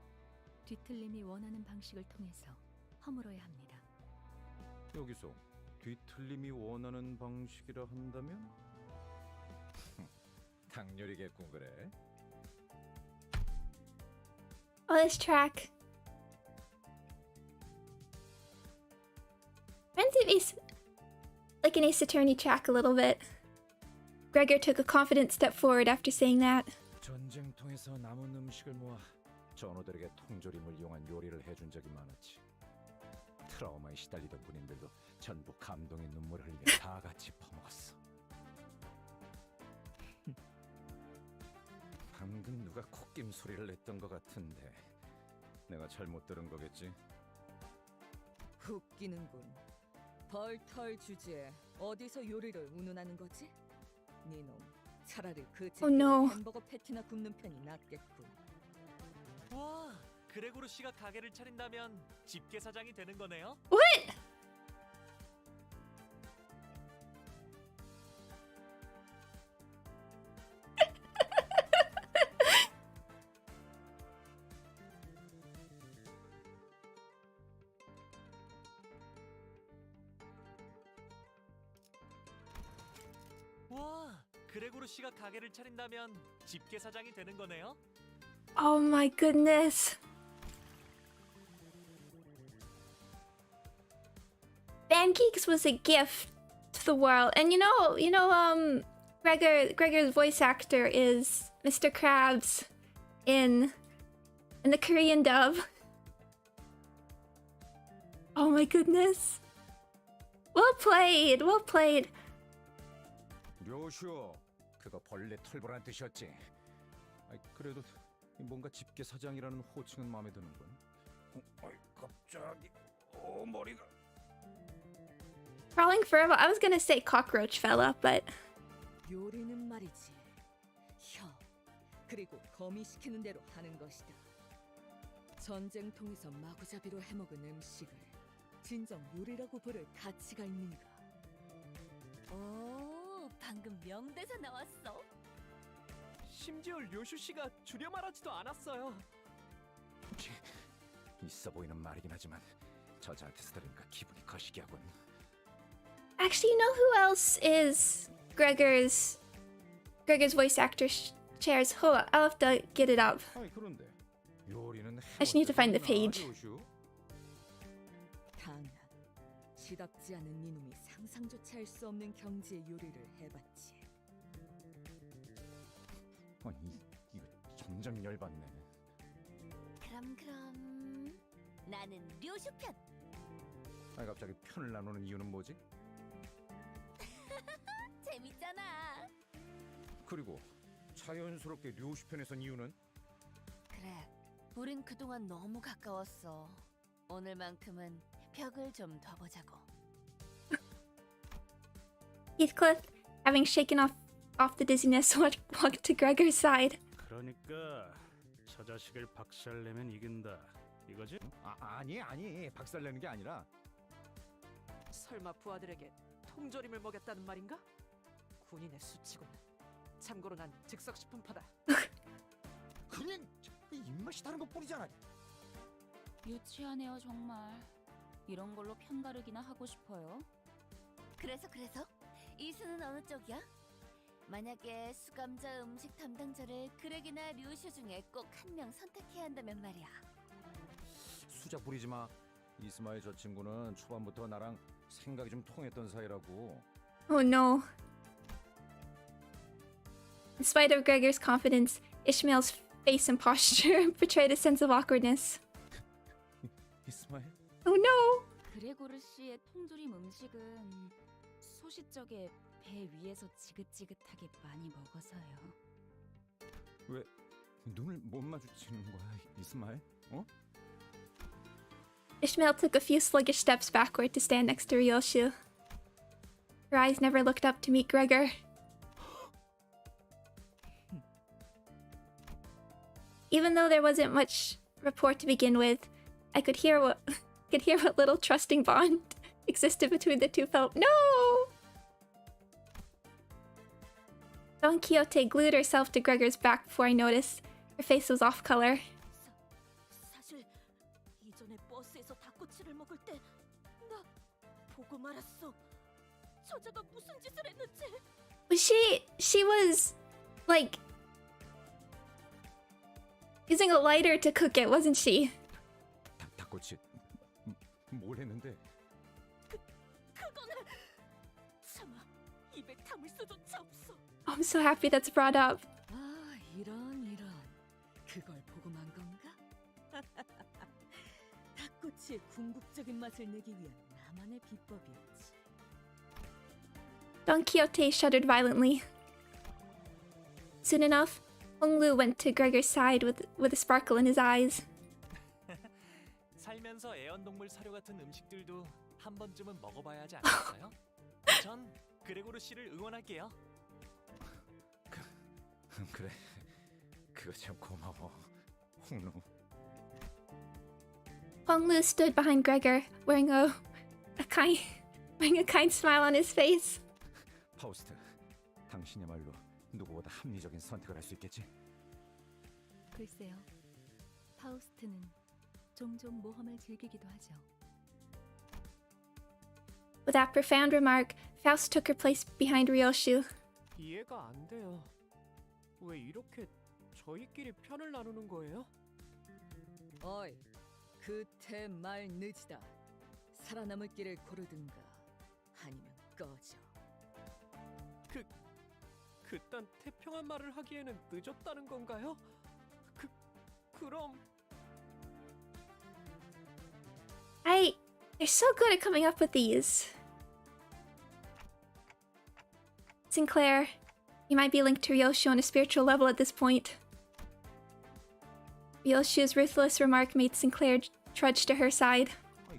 뒤틀림이 원하는 방식을 통해서 허물어야 합니다. 여기서 뒤틀림이 원하는 방식이라 한다면? 당뇨리겠군 그래. Oh, this track. Reminds me of like an Ace Attorney track a little bit. Gregor took a confident step forward after saying that. 전쟁통에서 남은 음식을 모아 전우들에게 통조림을 이용한 요리를 해준 적이 많았지. 트라우마에 시달리던 군인들도 전부 감동의 눈물을 흘리며 다 같이 퍼먹었어. 방금 누가 콧김 소리를 냈던 것 같은데 내가 잘못 들은 거겠지? 웃기는군. 벌털 주제에 어디서 요리를 운운하는 거지? 니놈 차라리 그 Oh no. 햄버거 패티나 굽는 편이 낫겠군. 와, 그레고르 씨가 가게를 차린다면 집게 사장이 되는 거네요? What? 와, 그레고르 씨가 가게를 차린다면 집게 사장이 되는 거네요? Oh my goodness. Pancakes was a gift to the world. And Gregor's voice actor is Mr. Krabs in the Korean dub. Oh my goodness. Well played. Well played. 료슈, 그거 벌레 털보라는 뜻이었지. 그래도 뭔가 집게 사장이라는 호칭은 마음에 드는군. 갑자기 머리가. Crawling forever. I was gonna say cockroach fella, but 요리는 말이지. 혀 그리고 거미시키는 대로 하는 것이다. 전쟁통에서 마구잡이로 해먹은 음식을 진정 요리라고 부를 가치가 있는가? 오, 방금 명대사 나왔어. 심지어 료슈 씨가 줄여 말하지도 않았어요. 있어 보이는 말이긴 하지만 저자한테서 들으니까 기분이 거시기하군. actually, you know who else is Gregor's voice actor shares? Hold on, I'll have to get it up. 그런데 요리는 I just need to find the page. 당연. 시답지 않은 니놈이 상상조차 할 수 없는 경지의 요리를 해봤지. 이거 점점 열받네. 그럼 나는 료슈 편. 갑자기 편을 나누는 이유는 뭐지? 재밌잖아. 그리고 자연스럽게 료슈 편에 선 이유는? 그래, 우린 그동안 너무 가까웠어. 오늘만큼은 벽을 좀 더 보자고. Heathcliff, having shaken off the dizziness, walked to Gregor's side. 그러니까 저 자식을 박살내면 이긴다. 이거지? 아니 박살내는 게 아니라 설마 부하들에게 통조림을 먹였다는 말인가? 군인의 수치군. 참고로 난 즉석식품파다. 그냥 입맛이 다른 것뿐이잖아. 유치하네요 정말. 이런 걸로 편가르기나 하고 싶어요? 그래서 이수는 어느 쪽이야? 만약에 수감자 음식 담당자를 그렉이나 류슈 중에 꼭 한 명 선택해야 한다면 말이야. 수작 부리지 마. 이스마일 저 친구는 초반부터 나랑 생각이 좀 통했던 사이라고. Oh no. In spite of Gregor's confidence, Ishmael's face and posture betrayed a sense of awkwardness. 이스마일? Oh no! 그레고르 씨의 통조림 음식은 소시적에 배 위에서 지긋지긋하게 많이 먹어서요. 왜 눈을 못 마주치는 거야, 이스마일? Ishmael took a few sluggish steps backward to stand next to Ryoshu. Her eyes never looked up to meet Gregor. Even though there wasn't much rapport to begin with, I could hear what little trusting bond existed between the two felt. No! Don Quixote glued herself to Gregor's back before I noticed. Her face was off color. 사실 이전에 버스에서 닭꼬치를 먹을 때 나 보고 말았어. 저자가 무슨 짓을 했는지. She was like using a lighter to cook it, wasn't she? 닭꼬치 뭘 했는데? 그거는 참아 입에 담을 수조차 없어. I'm so happy that's brought up. 아, 이런. 그걸 보고만 건가? 닭꼬치의 궁극적인 맛을 내기 위한 나만의 비법이었지. Don Quixote shuddered violently. Soon enough, Hong Lu went to Gregor's side with a sparkle in his eyes. 살면서 애완동물 사료 같은 음식들도 한 번쯤은 먹어봐야 하지 않겠어요? 전 그레고르 씨를 응원할게요. 그래, 그거 참 고마워, 홍루. Hong Lu stood behind Gregor, wearing a kind smile on his face. 파우스트, 당신이야말로 누구보다 합리적인 선택을 할 수 있겠지? 글쎄요. 파우스트는 종종 모험을 즐기기도 하죠. With that profound remark, Faust took her place behind Ryoshu. 이해가 안 돼요. 왜 이렇게 저희끼리 편을 나누는 거예요? 어이, 그태 말 늦이다. 살아남을 길을 고르든가 아니면 꺼져. 그딴 태평한 말을 하기에는 늦었다는 건가요? 그럼 They're so good at coming up with these. Sinclair, you might be linked to Ryoshu on a spiritual level at this point. Ryoshu's ruthless remark made Sinclair trudge to her side.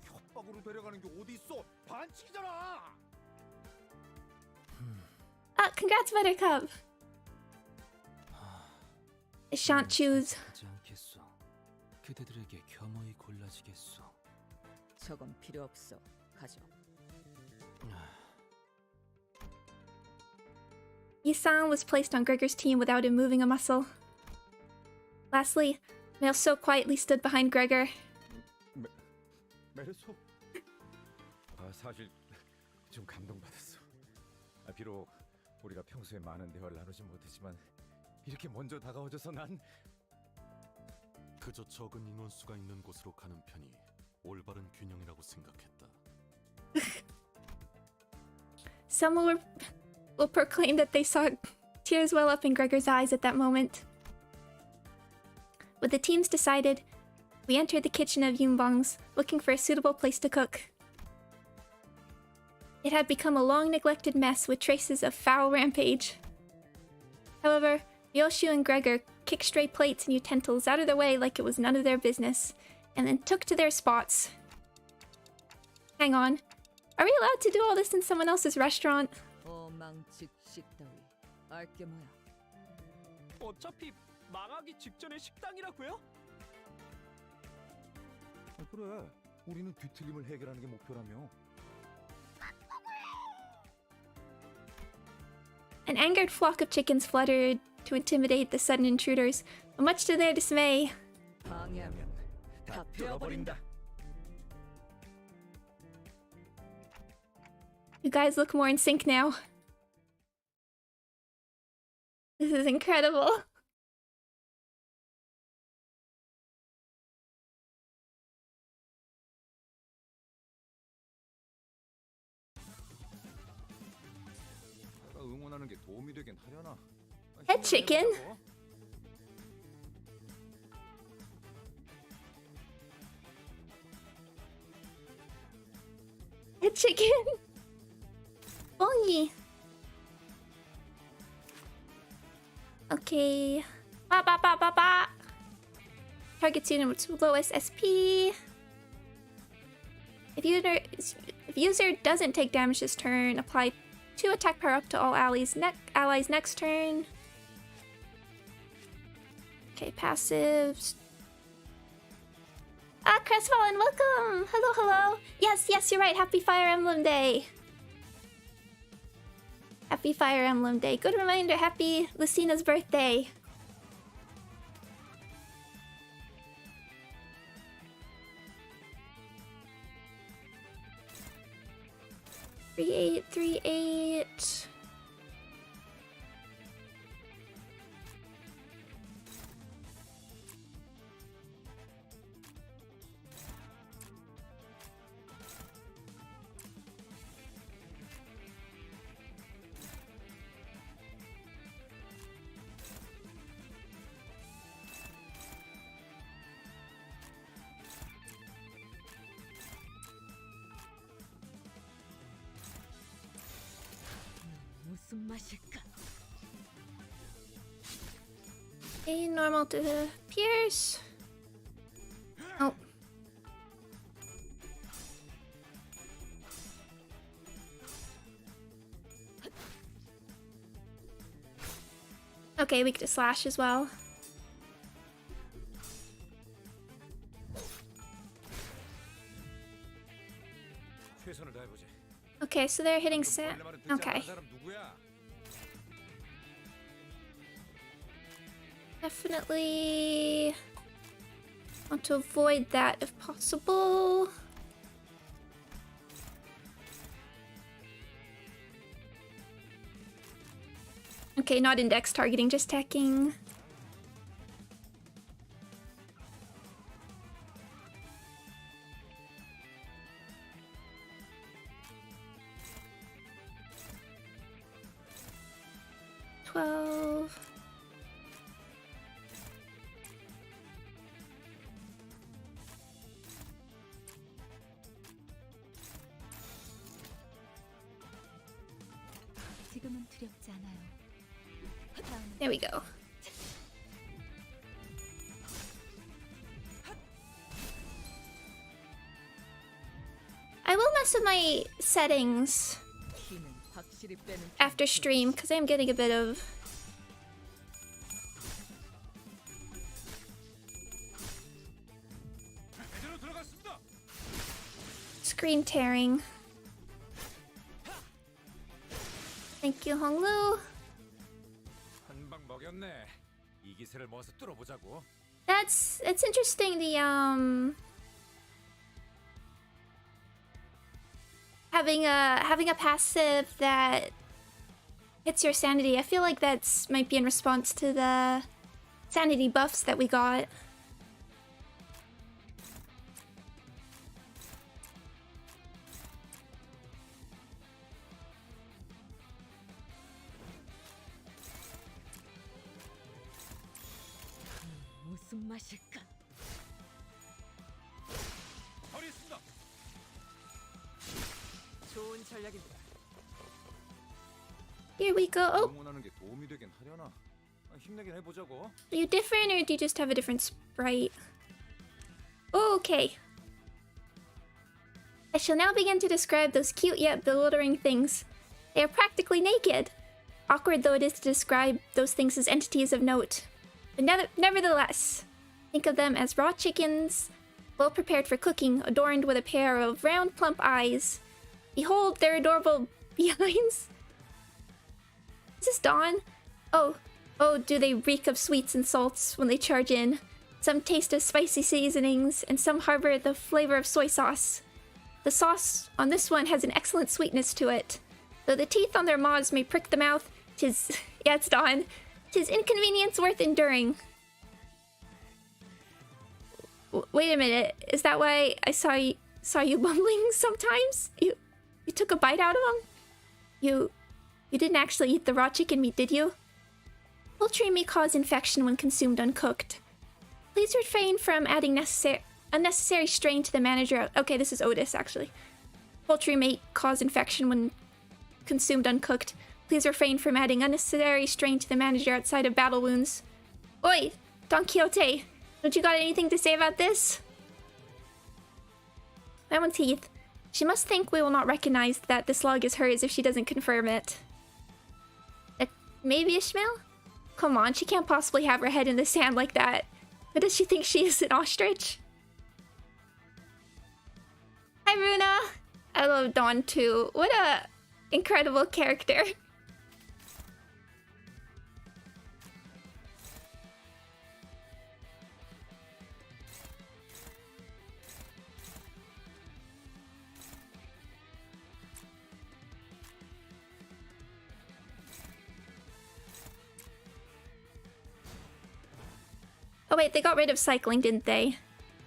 협박으로 데려가는 게 어디 있어? 반칙이잖아. Congrats, Buttercup! I shan't choose. 하지 않겠소. 그대들에게 겸허히 골라지겠소. 저건 필요 없어. 가져. Yi-san was placed on Gregor's team without him moving a muscle. Lastly, Melso quietly stood behind Gregor. 메르소? 사실 좀 감동받았어. 비록 우리가 평소에 많은 대화를 나누지 못했지만 이렇게 먼저 다가와줘서 난 그저 적은 인원수가 있는 곳으로 가는 편이 올바른 균형이라고 생각했다. Some will proclaim that they saw tears well up in Gregor's eyes at that moment. With the teams decided, we entered the kitchen of Yunbong's, looking for a suitable place to cook. It had become a long-neglected mess with traces of foul rampage. However, Ryoshu and Gregor kicked stray plates and utensils out of the way like it was none of their business, and then took to their spots. Hang on. Are we allowed to do all this in someone else's restaurant? 망측식 따위. 알게 뭐야. 어차피 망하기 직전의 식당이라고요? 그래, 우리는 뒤틀림을 해결하는 게 목표라며. An angered flock of chickens fluttered to intimidate the sudden intruders, but much to their dismay, 방해하면 다 베어버린다. you guys look more in sync now. This is incredible. 응원하는 게 도움이 되긴 하려나? Head chicken. Head chicken. Bongi. Okay. Ba ba ba ba ba. Target unit with lowest SP. If user doesn't take damage this turn, apply 2 attack power up to all allies next turn. Okay, passives. Crestfallen, welcome! Hello, hello! Yes, you're right. Happy Fire Emblem Day! Happy Fire Emblem Day. Good reminder, happy Lucina's birthday. Three eight. 맛일까? A normal to pierce. Oh. Okay, weak to slash as well. Okay, so they're hitting Sam. Okay. Definitely want to avoid that if possible. Okay, not index targeting, just tacking. 지금은 두렵지 않아요. There we go. I will mess with my settings after stream because I am getting a bit of screen tearing. Thank you, Honglu. It's interesting, the having a passive that hits your sanity. I feel like that's might be in response to the sanity buffs that we got. 무슨 맛일까? 좋은 전략입니다. Here we go. Oh, 응원하는 게 도움이 되긴 하려나? 힘내긴 해보자고. are you different or do you just have a different sprite? Okay. I shall now begin to describe those cute yet bewildering things. They are practically naked. Awkward though it is to describe those things as entities of note. But nevertheless, think of them as raw chickens, well prepared for cooking, adorned with a pair of round, plump eyes. Behold their adorable behinds. Is this Dawn? Oh, do they reek of sweets and salts when they charge in. Some taste of spicy seasonings, and some harbor the flavor of soy sauce. The sauce on this one has an excellent sweetness to it. Though the teeth on their maws may prick the mouth, yeah, it's Dawn. 'Tis inconvenience worth enduring. Wait a minute, is that why I saw you mumbling sometimes? You took a bite out of them? You didn't actually eat the raw chicken meat, did you? Poultry may cause infection when consumed uncooked. Please refrain from adding unnecessary strain to the manager. Okay, this is Otis, actually. Poultry may cause infection when consumed uncooked. Please refrain from adding unnecessary strain to the manager outside of battle wounds. Oi, Don Quixote, don't you got anything to say about this? My own teeth. She must think we will not recognize that this log is hers if she doesn't confirm it. Maybe Ishmael? Come on, she can't possibly have her head in the sand like that. But does she think she is an ostrich? Hi, Runa! I love Dawn too. What a incredible character. Oh wait, they got rid of cycling, didn't they?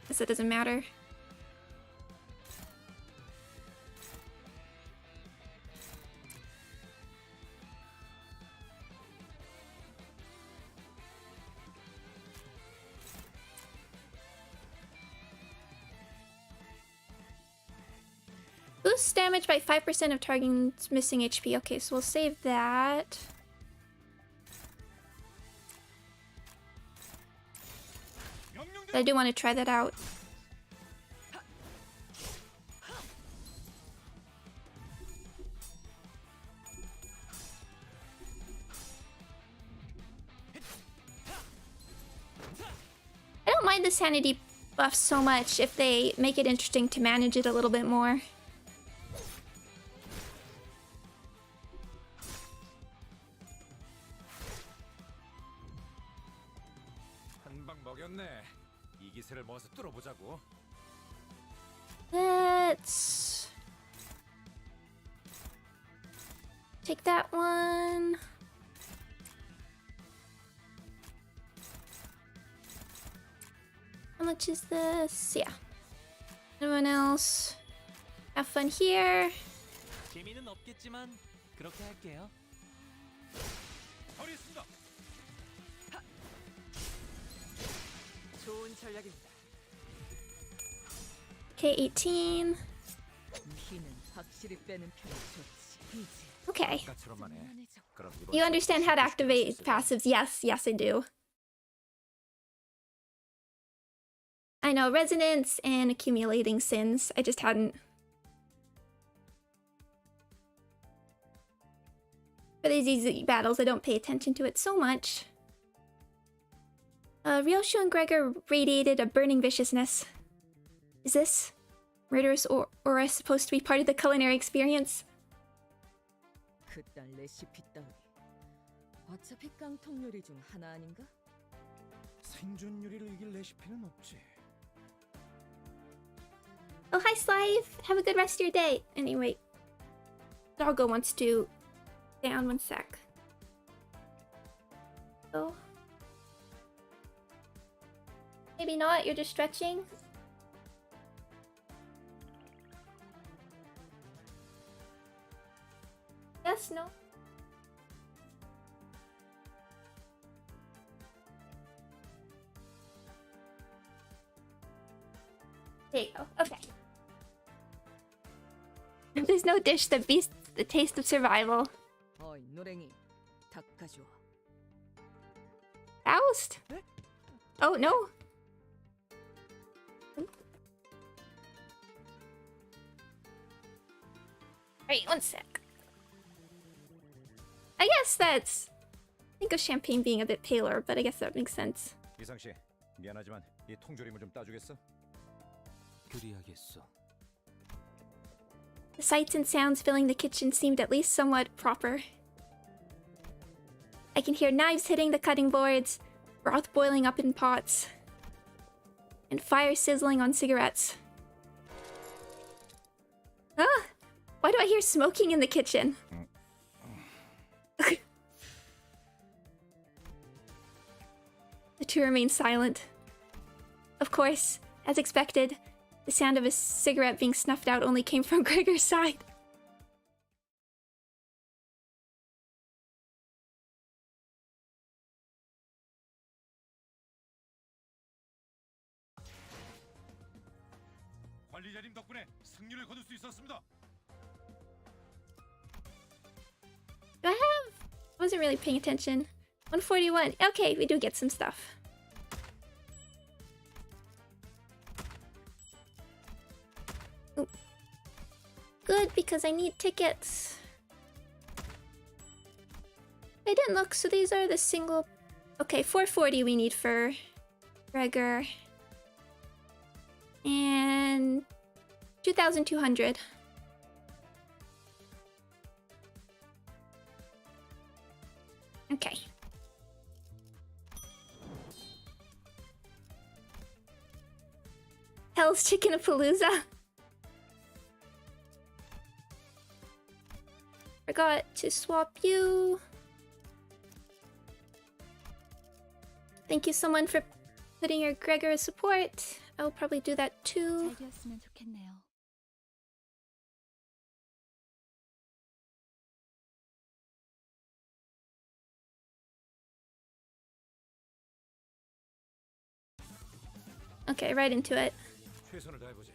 Guess it doesn't matter. Reduce damage by 5% of target's missing HP. Okay, so we'll save that. I do want to try that out. I don't mind the sanity buff so much if they make it interesting to manage it a little bit more. Let's take that one. How much is this? Yeah. Everyone else, have fun here. 재미는 없겠지만 그렇게 할게요. 좋은 전략입니다. K18. 힘은 확실히 빼는 편이 좋지. Okay. 아까처럼만 해. 그럼 You understand how to activate passives? Yes, yes, I do. I know, resonance and accumulating sins. I just hadn't. For these easy battles, I don't pay attention to it so much. Ryoshu and Gregor radiated a burning viciousness. Is this murderous aura supposed to be part of the culinary experience? 그딴 레시피 따위. 어차피 깡통 요리 중 하나 아닌가? 생존 요리를 이길 레시피는 없지. Oh, hi, Slive. Have a good rest of your day. Anyway, Doggo wants to stay on 1 sec. Oh. Maybe not. You're just stretching. Yes, no. There you go. Okay. There's no dish that beats the taste of survival. 어이 노랭이, 닭 가져와. Oust? Oh, no. Alright, 1 sec. I guess that's... think of Champagne being a bit paler, but I guess that makes sense. 이상 씨, 미안하지만 이 통조림을 좀 따주겠어? 그리하겠어. The sights and sounds filling the kitchen seemed at least somewhat proper. I can hear knives hitting the cutting boards, broth boiling up in pots, and fire sizzling on cigarettes. Ah! Why do I hear smoking in the kitchen? The two remain silent. Of course, as expected, the sound of a cigarette being snuffed out only came from Gregor's side. 관리자님 덕분에 승리를 거둘 수 있었습니다. Do I have? I wasn't really paying attention. 141. Okay, we do get some stuff. Ooh. Good, because I need tickets. I didn't look, so these are the single... Okay, 440 we need for Gregor. And 2,200. Okay. Hell's Chicken-a-Palooza. Forgot to swap you. Thank you, someone, for putting your Gregor as support. I'll probably do that too. 잘 되었으면 좋겠네요. Okay, right into it. 최선을 다해보지.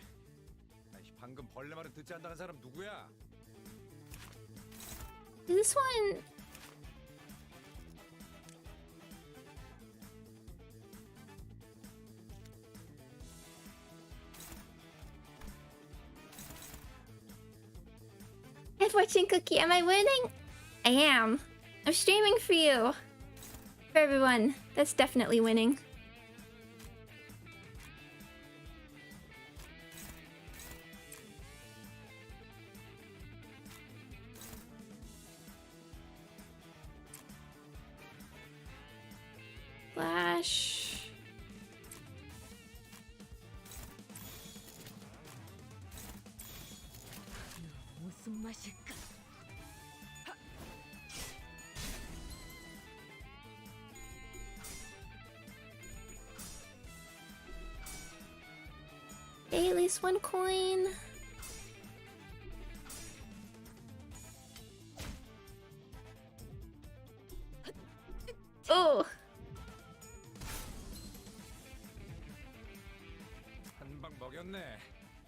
방금 벌레 말은 듣지 않는다는 사람 누구야? This one. Hey, Fortune Cookie, am I winning? I am. I'm streaming for you. For everyone. That's definitely winning. Flash. 무슨 맛일까? Hey, at least one coin. Oh. 한 방 먹였네.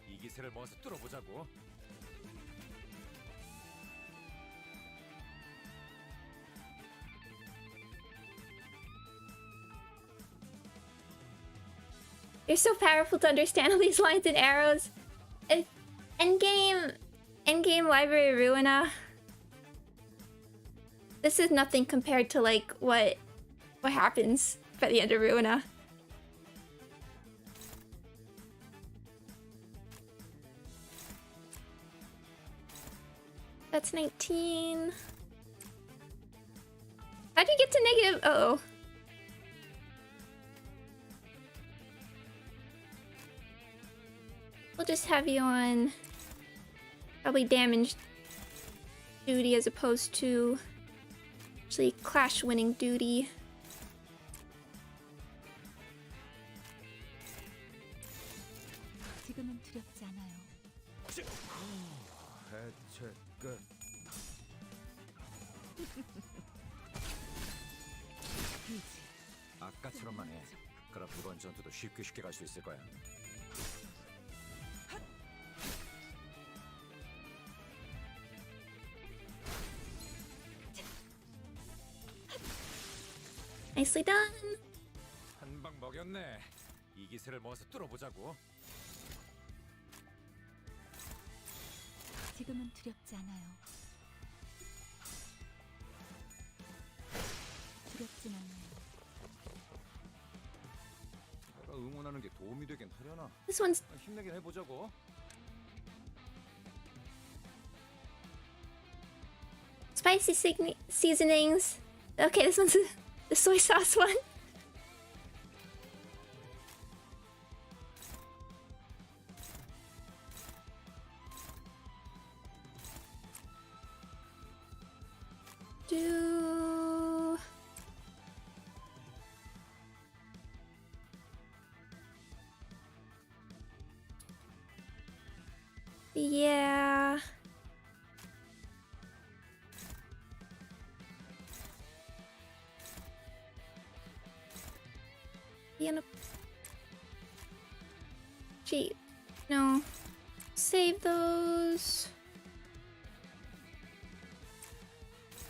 이 기세를 모아서 뚫어보자고. You're so powerful to understand all these lines and arrows. Endgame Library Ruina. This is nothing compared to like what happens by the end of Ruina. That's 19. How'd you get to negative? Uh-oh. We'll just have you on probably damage duty as opposed to actually clash winning duty. 지금은 두렵지 않아요. 해체 끝. 아까처럼만 해. 그럼 이번 전투도 쉽게 갈 수 있을 거야. Nicely done. 한 방 먹였네. 이 기세를 모아서 뚫어보자고. 지금은 두렵지 않아요. 두렵진 않아요. 내가 응원하는 게 도움이 되긴 하려나? This one's 힘내긴 해보자고. spicy seasonings. Okay, this one's the soy sauce one. Yeah. Gee, no. Save those.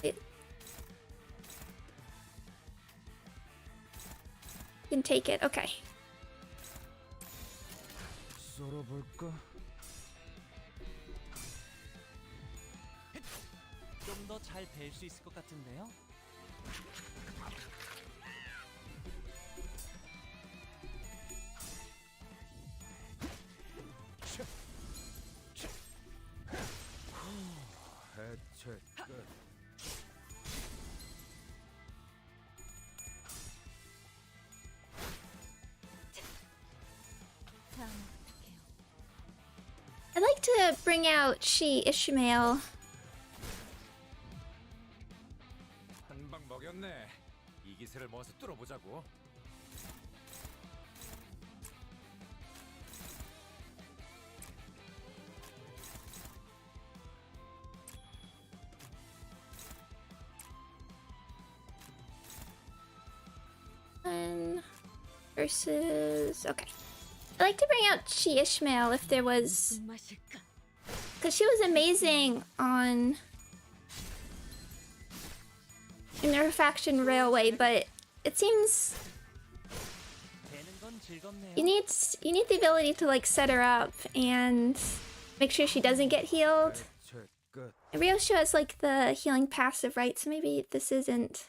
You can take it. Okay. 썰어볼까? 좀 더 잘 뵐 수 있을 것 같은데요? 해체 끝. I'd like to bring out Ishmael. 한 방 먹였네. 이 기세를 모아서 뚫어보자고. Versus okay. I'd like to bring out Chi Ishmael if there was, because she was amazing in the Refraction Railway, but it seems you need the ability to like set her up and make sure she doesn't get healed. And Ryoshu has like the healing passive, right? So maybe this isn't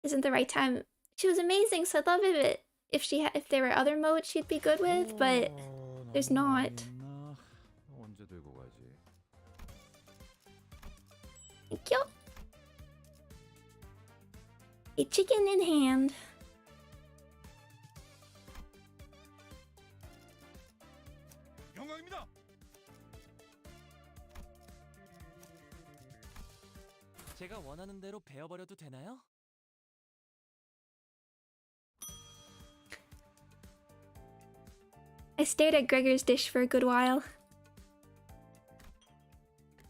the right time. She was amazing, so I'd love it if there were other modes she'd be good with, but there's not. Thank you. A chicken in hand. 제가 원하는 대로 베어버려도 되나요? I stared at Gregor's dish for a good while.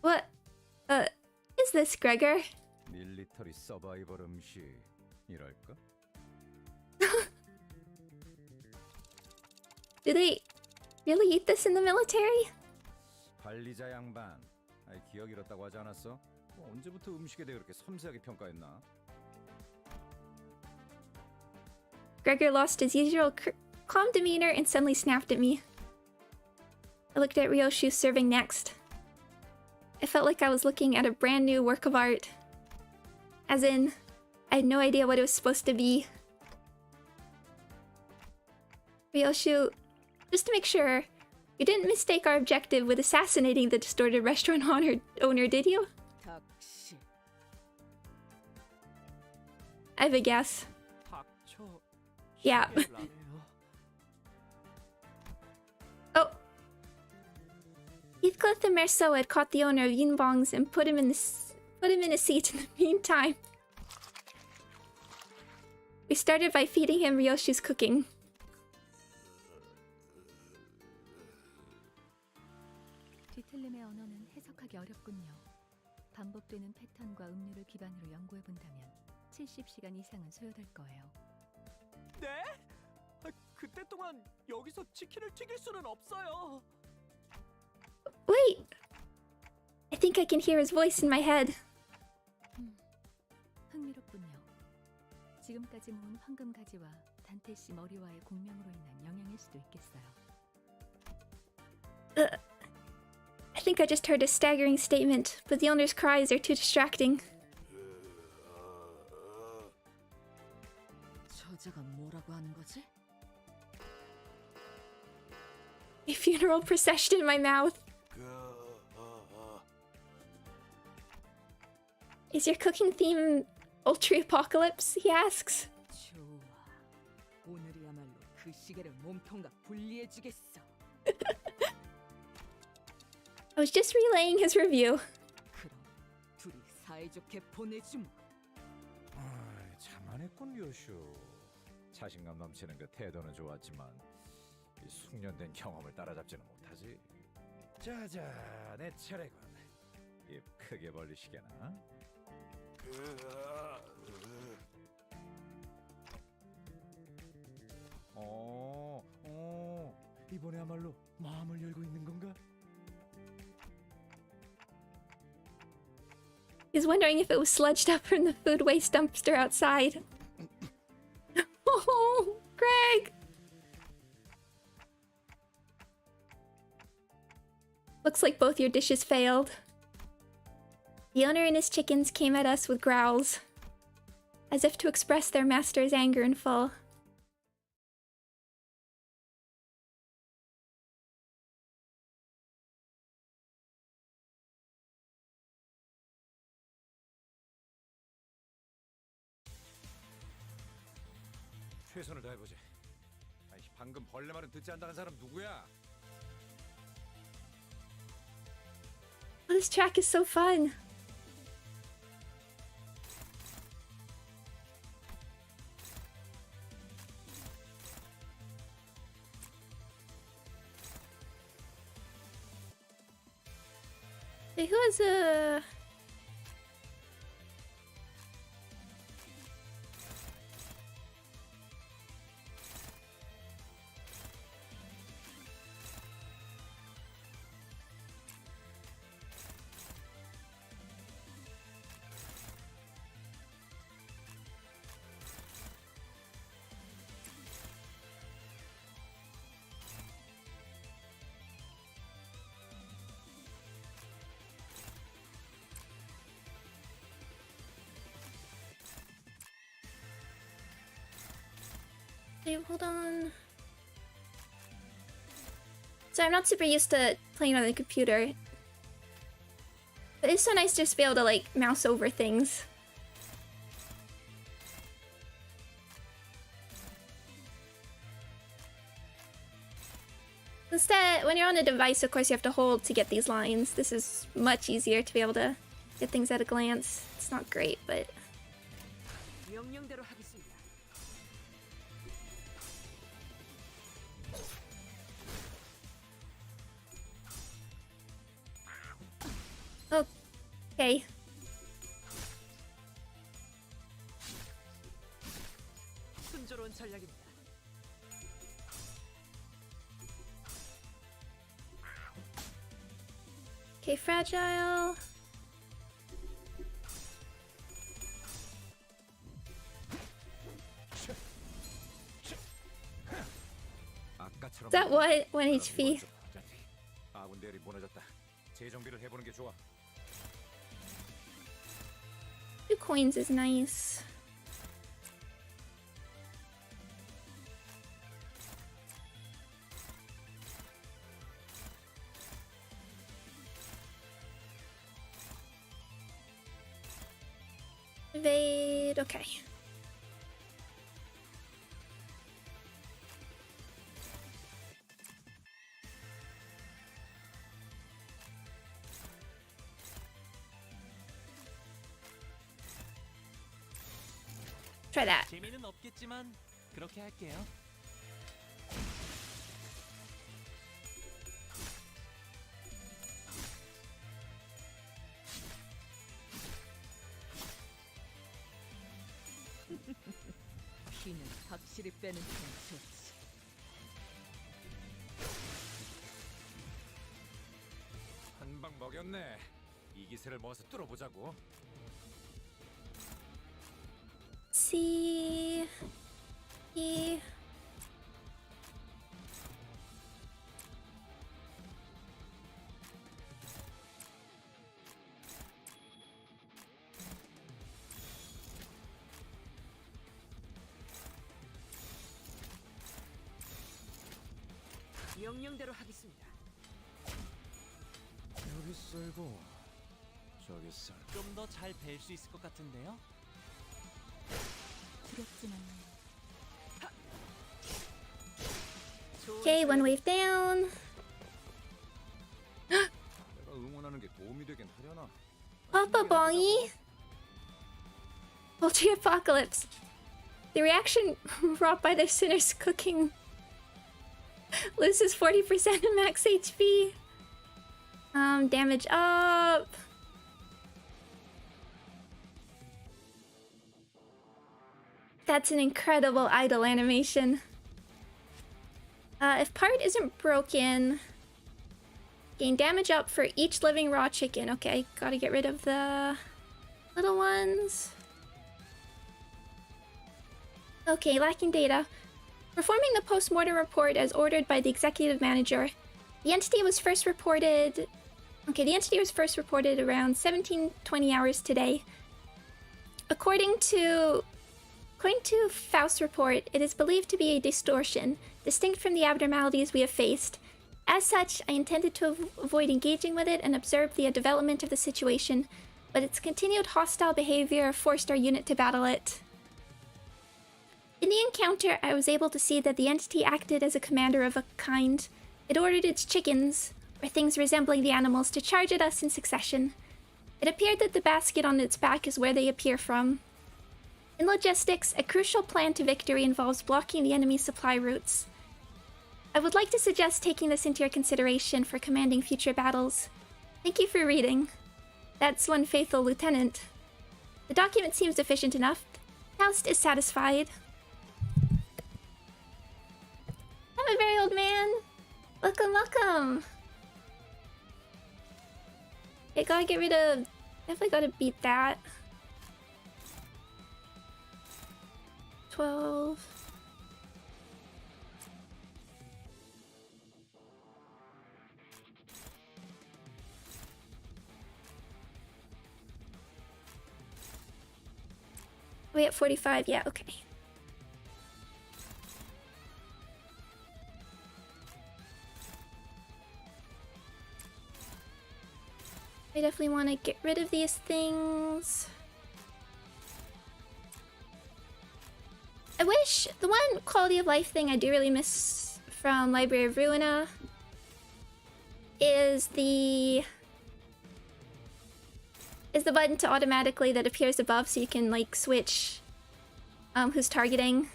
What? Is this Gregor? 밀리터리 서바이벌 음식이랄까? Do they really eat this in the military? 관리자 양반. 아이 기억 잃었다고 하지 않았어? 언제부터 음식에 대해 그렇게 섬세하게 평가했나? Gregor lost his usual calm demeanor and suddenly snapped at me. I looked at Ryoshu serving next. I felt like I was looking at a brand new work of art. As in, I had no idea what it was supposed to be. Ryoshu, just to make sure, you didn't mistake our objective with assassinating the distorted restaurant owner, did you? I have a guess. Yeah. Oh. Heathcliff and Merceau had caught the owner of Yinbong's and put him in a seat in the meantime. We started by feeding him Ryoshu's cooking. 뒤틀림의 언어는 해석하기 어렵군요. 반복되는 패턴과 음료를 기반으로 연구해 본다면 70시간 이상은 소요될 거예요. 네? 그때 동안 여기서 치킨을 튀길 수는 없어요. Wait! I think I can hear his voice in my head. 흥미롭군요. 지금까지 모은 황금 가지와 단테 씨 머리와의 공명으로 인한 영향일 수도 있겠어요. I think I just heard a staggering statement, but the owner's cries are too distracting. 저자가 뭐라고 하는 거지? A funeral procession in my mouth. Is your cooking theme Ultra Apocalypse? He asks. 좋아. 오늘이야말로 그 시계를 몸통과 분리해주겠어. I was just relaying his review. 그럼 둘이 사이좋게 보내주마. 참안했군 요슈. 자신감 넘치는 그 태도는 좋았지만 이 숙련된 경험을 따라잡지는 못하지. 자자, 내 차례군. 입 크게 벌리시게나. 이번에야말로 마음을 열고 있는 건가? He's wondering if it was sludged up from the food waste dumpster outside. Oh, Greg! Looks like both your dishes failed. The owner and his chickens came at us with growls, as if to express their master's anger in full. 최선을 다해보지. 아니, 방금 벌레 말은 듣지 않는다는 사람 누구야? Oh, this track is so fun. Wait, who has a... Okay, hold on. So I'm not super used to playing on the computer. But it's so nice just to be able to like mouse over things. Instead, when you're on a device, of course, you have to hold to get these lines. This is much easier to be able to get things at a glance. It's not great, but... 명령대로 하겠습니다. Okay. 순조로운 전략입니다. Okay, fragile. Is that what? 1 HP. 아군 대열이 무너졌다. 재정비를 해보는 게 좋아. 2 coins is nice. Evade, okay. Try that. 재미는 없겠지만 그렇게 할게요. 피는 확실히 빼는 게 좋지. 한 방 먹였네. 이 기세를 모아서 뚫어보자고. C E 명령대로 하겠습니다. 여기 썰고 저기 썰. 좀 더 잘 뵐 수 있을 것 같은데요? 두렵지만 Okay, 1 wave down. 내가 응원하는 게 도움이 되긴 하려나. Papa Bongy. Poultry Apocalypse. The reaction wrought by the sinner's cooking loses 40% of max HP. Damage up. That's an incredible idle animation. If part isn't broken, gain damage up for each living raw chicken. Okay, gotta get rid of the little ones. Okay, lacking data. Performing the post-mortem report as ordered by the executive manager. The entity was first reported... Okay, the entity was first reported around 17:20 hours today. According to Faust's report, it is believed to be a distortion, distinct from the abnormalities we have faced. As such, I intended to avoid engaging with it and observe the development of the situation, but its continued hostile behavior forced our unit to battle it. In the encounter, I was able to see that the entity acted as a commander of a kind. It ordered its chickens, or things resembling the animals, to charge at us in succession. It appeared that the basket on its back is where they appear from. In logistics, a crucial plan to victory involves blocking the enemy's supply routes. I would like to suggest taking this into your consideration for commanding future battles. Thank you for reading. That's one faithful lieutenant. The document seems efficient enough. Faust is satisfied. I'm a very old man. Welcome, welcome. Okay, gotta get rid of... Definitely gotta beat that. 12. We at 45, yeah, okay. I definitely want to get rid of these things. I wish the one quality of life thing I do really miss from Library of Ruina is the button to automatically that appears above so you can like switch who's targeting.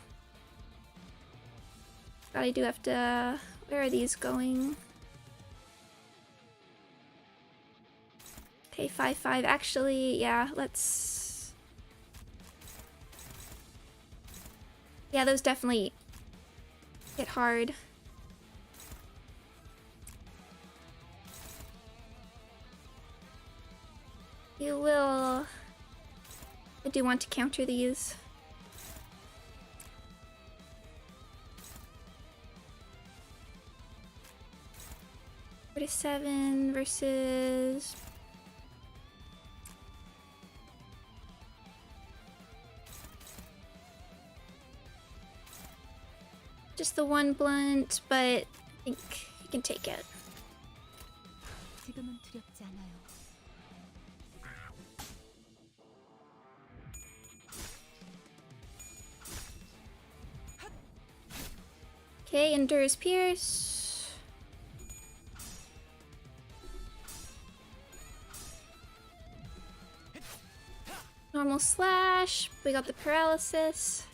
But I do have to... Where are these going? Okay, 5-5. Actually, yeah, let's... Yeah, those definitely hit hard. You will... I do want to counter these. $47 versus... Just the one blunt, but I think you can take it. 지금은 두렵지 않아요. Okay, endures pierce. Normal slash. We got the paralysis.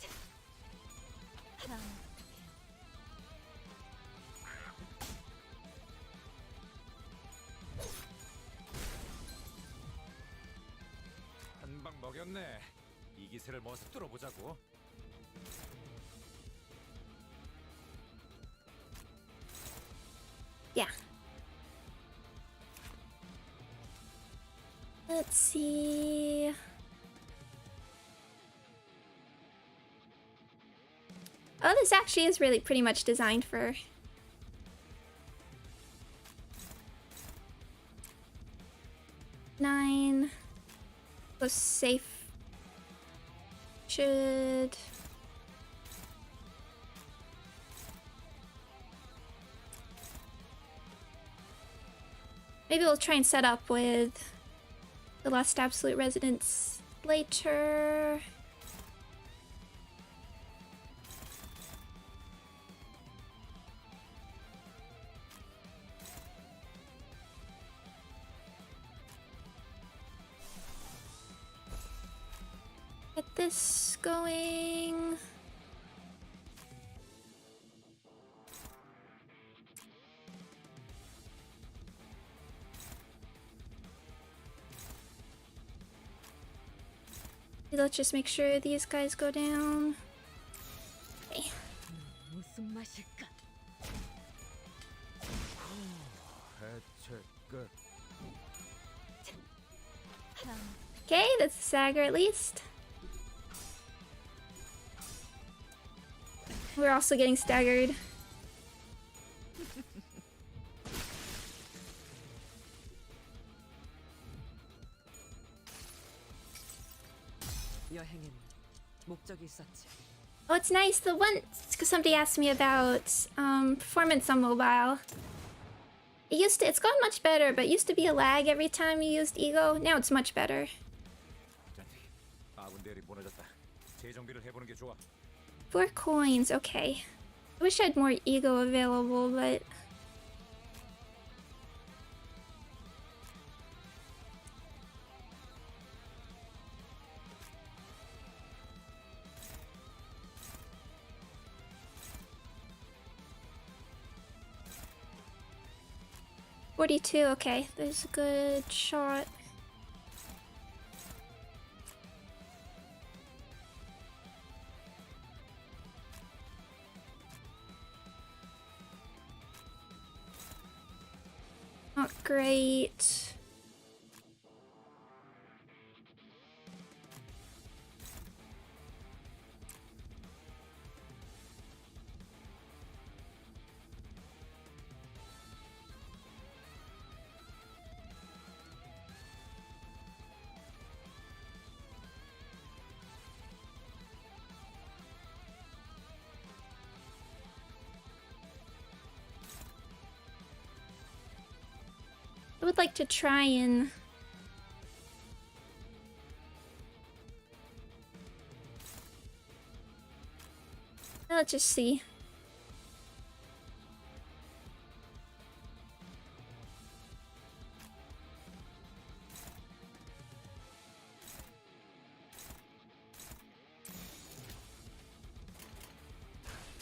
한 방 먹였네. 이 기세를 모아서 뚫어보자고. Yeah. Let's see. Oh, this actually is really pretty much designed for... Nine. Was safe. Should... Maybe we'll try and set up with the Lost Absolute Residence later. Get this going. Let's just make sure these guys go down. Okay. 무슨 맛일까? Okay, that's a stagger at least. We're also getting staggered. 여행엔 목적이 있었지. Oh, it's nice. The one, because somebody asked me about performance on mobile. It's gone much better, but it used to be a lag every time you used Ego. Now it's much better. 아군 대리 보내졌다. 재정비를 해보는 게 좋아. 4 coins, okay. I wish I had more Ego available, but... $42, okay. There's a good shot. Not great. I would like to try and Let's just see.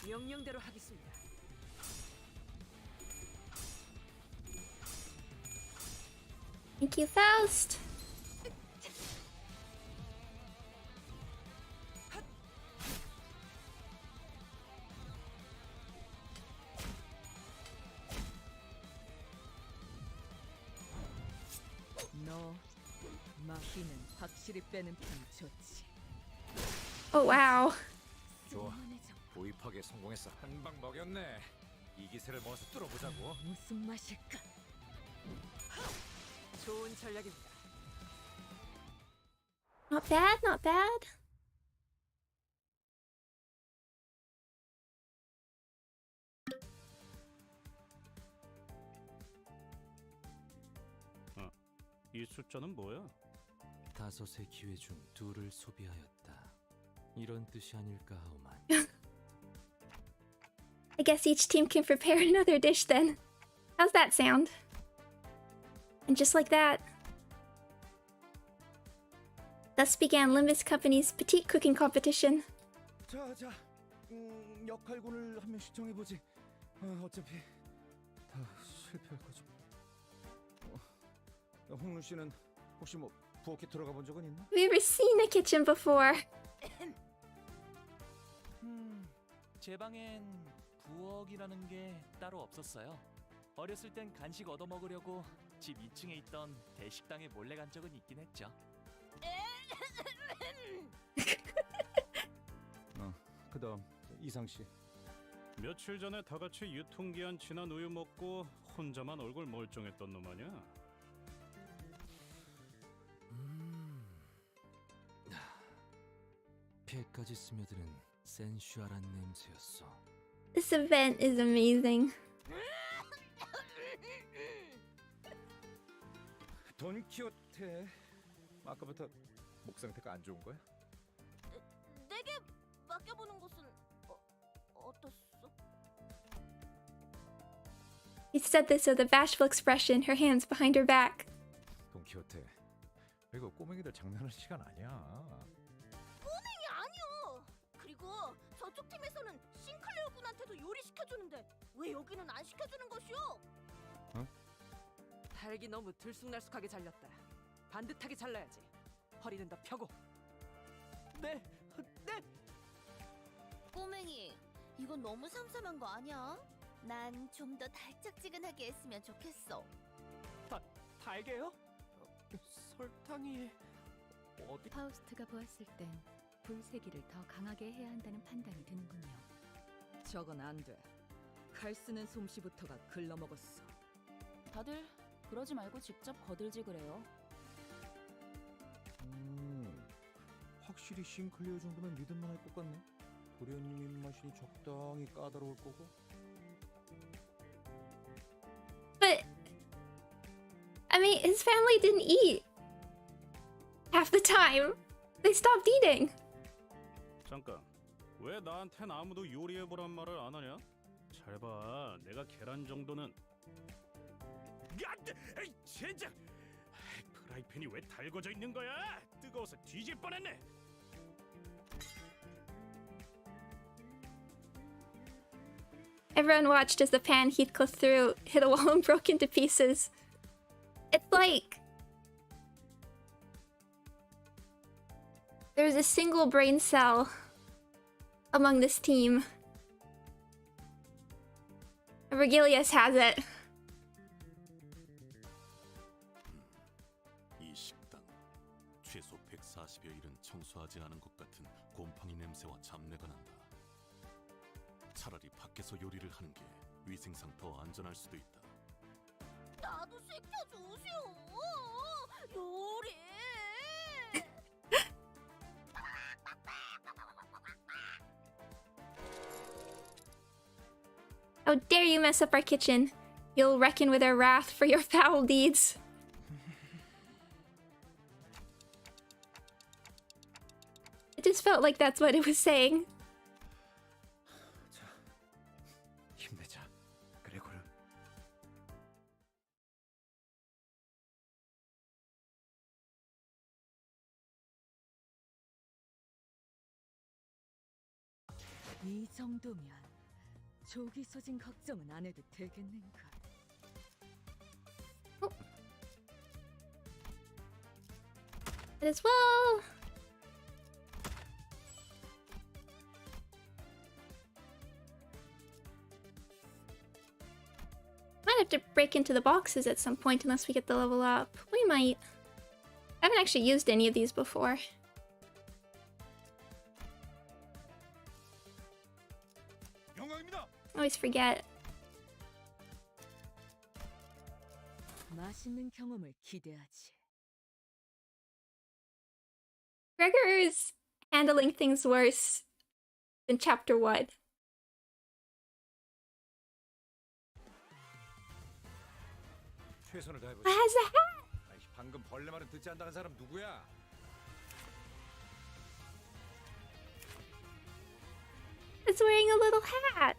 명령대로 하겠습니다. Thank you, Faust. 너 마피는 확실히 빼는 편이 좋지. Oh wow. 좋아. 도입하게 성공했어. 한 방 먹였네. 이 기세를 모아서 뚫어보자고. 무슨 맛일까? 좋은 전략입니다. Not bad, not bad. 이 숫자는 뭐야? 5의 기회 중 2를 소비하였다. 이런 뜻이 아닐까 하오만. I guess each team can prepare another dish then. How's that sound? And just like that, thus began Limbus Company's petite cooking competition. 자, 역할군을 한 명씩 정해보지. 어차피 다 실패할 거지. 홍루 씨는 혹시 뭐 부엌에 들어가 본 적은 있나? Have you ever seen a kitchen before? 제 방엔 부엌이라는 게 따로 없었어요. 어렸을 땐 간식 얻어 먹으려고 집 2층에 있던 대식당에 몰래 간 적은 있긴 했죠. 그다음 이상 씨. 며칠 전에 다 같이 유통기한 지난 우유 먹고 혼자만 얼굴 멀쩡했던 놈 아냐? 폐까지 스며드는 센슈얼한 냄새였어. This event is amazing. 돈키호테. 아까부터 목 상태가 안 좋은 거야? 내게 맡겨보는 것은 어떻소? He said this with a bashful expression, her hands behind her back. 돈키호테. 이거 꼬맹이들 장난할 시간 아니야. 꼬맹이 아니요. 그리고 저쪽 팀에서는 싱클레어 군한테도 요리 시켜주는데 왜 여기는 안 시켜주는 것이오? 달기 너무 들쑥날쑥하게 잘렸다. 반듯하게 잘라야지. 허리는 더 펴고. 네. 꼬맹이, 이건 너무 삼삼한 거 아니야? 난 좀 더 달짝지근하게 했으면 좋겠어. 달게요? 설탕이 어디? 파우스트가 보았을 땐 불세기를 더 강하게 해야 한다는 판단이 드는군요. 저건 안 돼. 칼 쓰는 솜씨부터가 글러먹었어. 다들 그러지 말고 직접 거들지 그래요. 확실히 싱클리어 정도면 믿을만 할 것 같네. 도련님 입맛이 적당히 까다로울 거고. But I mean, his family didn't eat half the time. They stopped eating. 잠깐, 왜 나한텐 아무도 요리해보란 말을 안 하냐? 잘 봐, 내가 계란 정도는... 에이, 젠장! 프라이팬이 왜 달궈져 있는 거야? 뜨거워서 뒤질 뻔했네! Everyone watched as the pan Heathcliff threw hit a wall and broke into pieces. It's like there's a single brain cell among this team. Vergilius has it. 이 식당 최소 140여일은 청소하지 않은 것 같은 곰팡이 냄새와 잡내가 난다. 차라리 밖에서 요리를 하는 게 위생상 더 안전할 수도 있다. 나도 시켜주시오. 요리. How dare you mess up our kitchen? You'll reckon with our wrath for your foul deeds. It just felt like that's what it was saying. 이 정도면 조기 소진 걱정은 안 해도 되겠는가? As well. Might have to break into the boxes at some point unless we get the level up. We might. I haven't actually used any of these before. I always forget. 맛있는 경험을 기대하지. Gregor's handling things worse than chapter 1. 최선을 다해 What has a hat? 방금 벌레 말은 듣지 않다는 사람 누구야? It's wearing a little hat.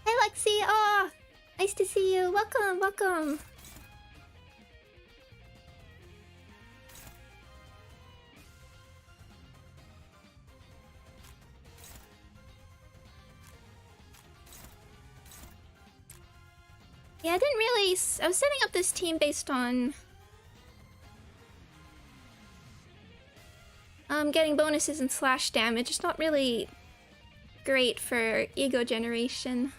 Hi Lexi, oh, nice to see you. Welcome, welcome. Yeah, I didn't really... I was setting up this team based on... getting bonuses and slash damage. It's not really great for ego generation.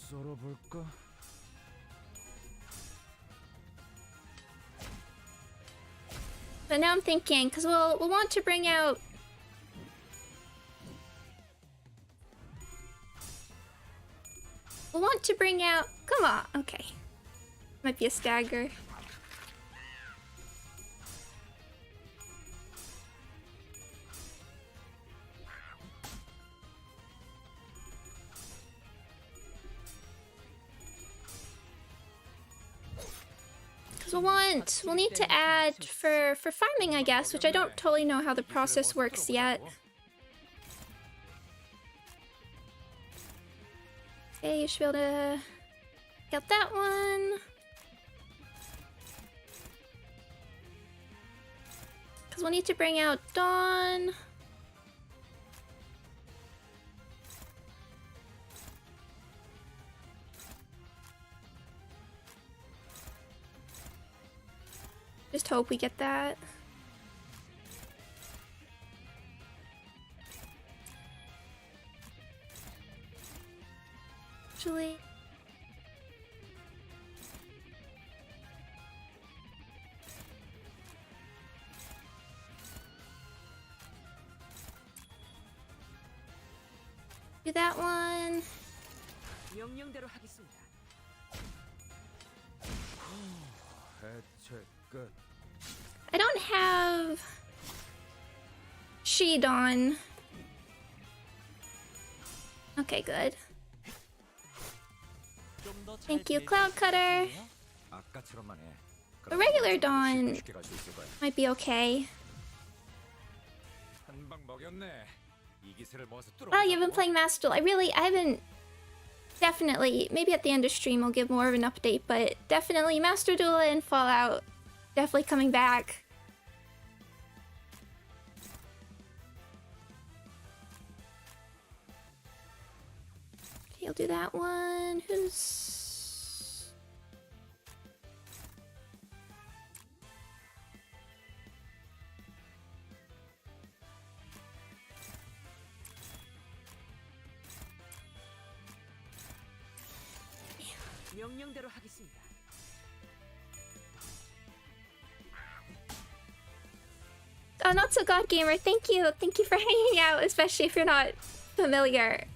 썰어볼까? But now I'm thinking, because we'll want to bring out... We'll want to bring out... Come on, okay. Might be a stagger. We'll need to add for farming, I guess, which I don't totally know how the process works yet. Okay, you should be able to get that one. Because we'll need to bring out Dawn. Just hope we get that. Actually... do that one. 명령대로 하겠습니다. I don't have Sheed on. Okay, good. Thank you, Cloud Cutter. The regular Dawn might be okay. Oh, you've been playing Master Duel. I haven't... Definitely, maybe at the end of stream I'll give more of an update, but definitely Master Duel and Fallout. Definitely coming back. Okay, I'll do that one. Who's... 명령대로 하겠습니다. Oh, not so god gamer. Thank you for hanging out, especially if you're not familiar.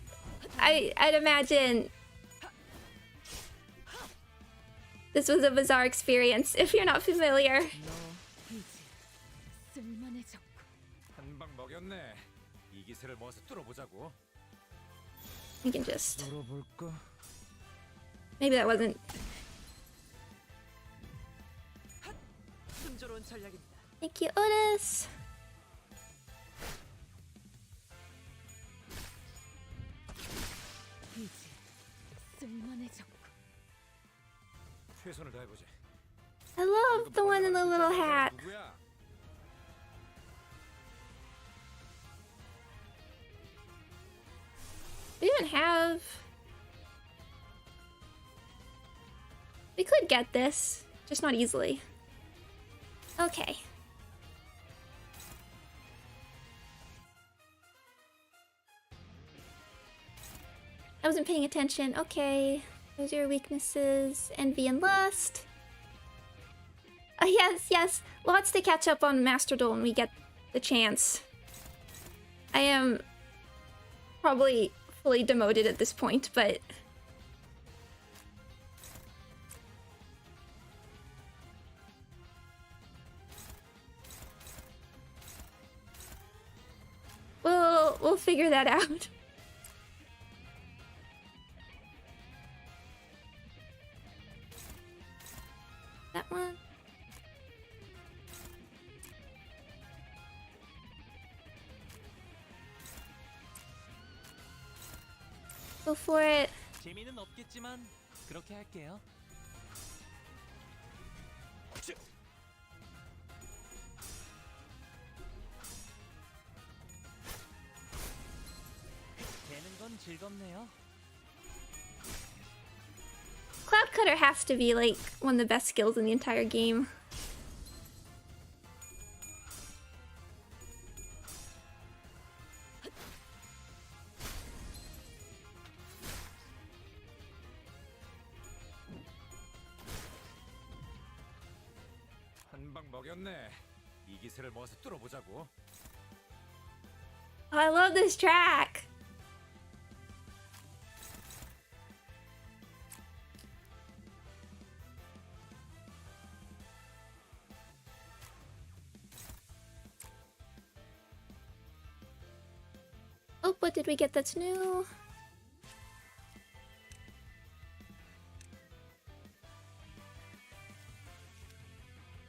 I'd imagine this was a bizarre experience if you're not familiar. 한 방 먹였네. 이 기세를 모아서 뚫어보자고. We can just... 뚫어볼까? Maybe that wasn't... 순조로운 전략입니다. Thank you, Otis! 이제 쓸만해졌고. 최선을 다해보지. I love the one in the little hat. 누구야? We even have... We could get this, just not easily. Okay. I wasn't paying attention. Okay. Those are your weaknesses. Envy and lust. Yes, yes. Lots to catch up on Master Duel when we get the chance. I am probably fully demoted at this point, but... We'll figure that out. That one. Go for it. 재미는 없겠지만 그렇게 할게요. 되는 건 즐겁네요. Cloud Cutter has to be like one of the best skills in the entire game. 한 방 먹였네. 이 기세를 모아서 뚫어보자고. Oh, I love this track. Oh, what did we get that's new?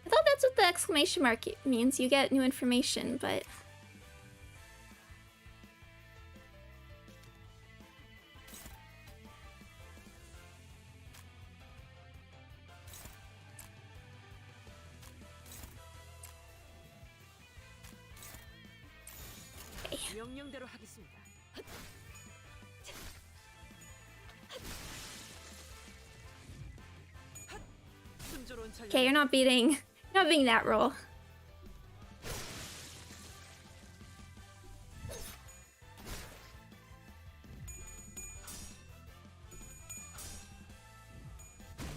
I thought that's what the exclamation mark means. You get new information, but... 명령대로 하겠습니다. 순조로운 전략. Okay, you're not beating that roll.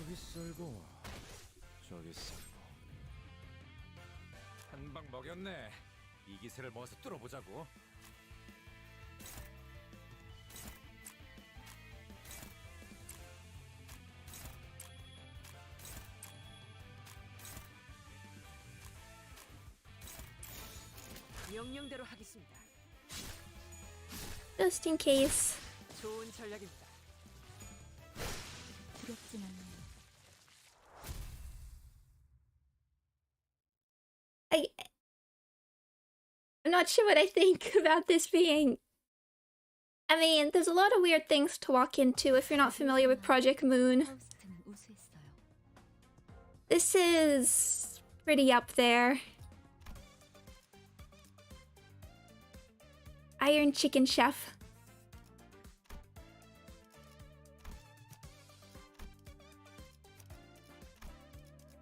여기 쓸고 저기 쓸고. 한 방 먹였네. 이 기세를 모아서 뚫어보자고. 명령대로 하겠습니다. Just in case. 좋은 전략입니다. 두렵진 않네요. I'm not sure what I think about this being... I mean, there's a lot of weird things to walk into if you're not familiar with Project Moon. 파우스트는 우수했어요. This is pretty up there. Iron Chicken Chef.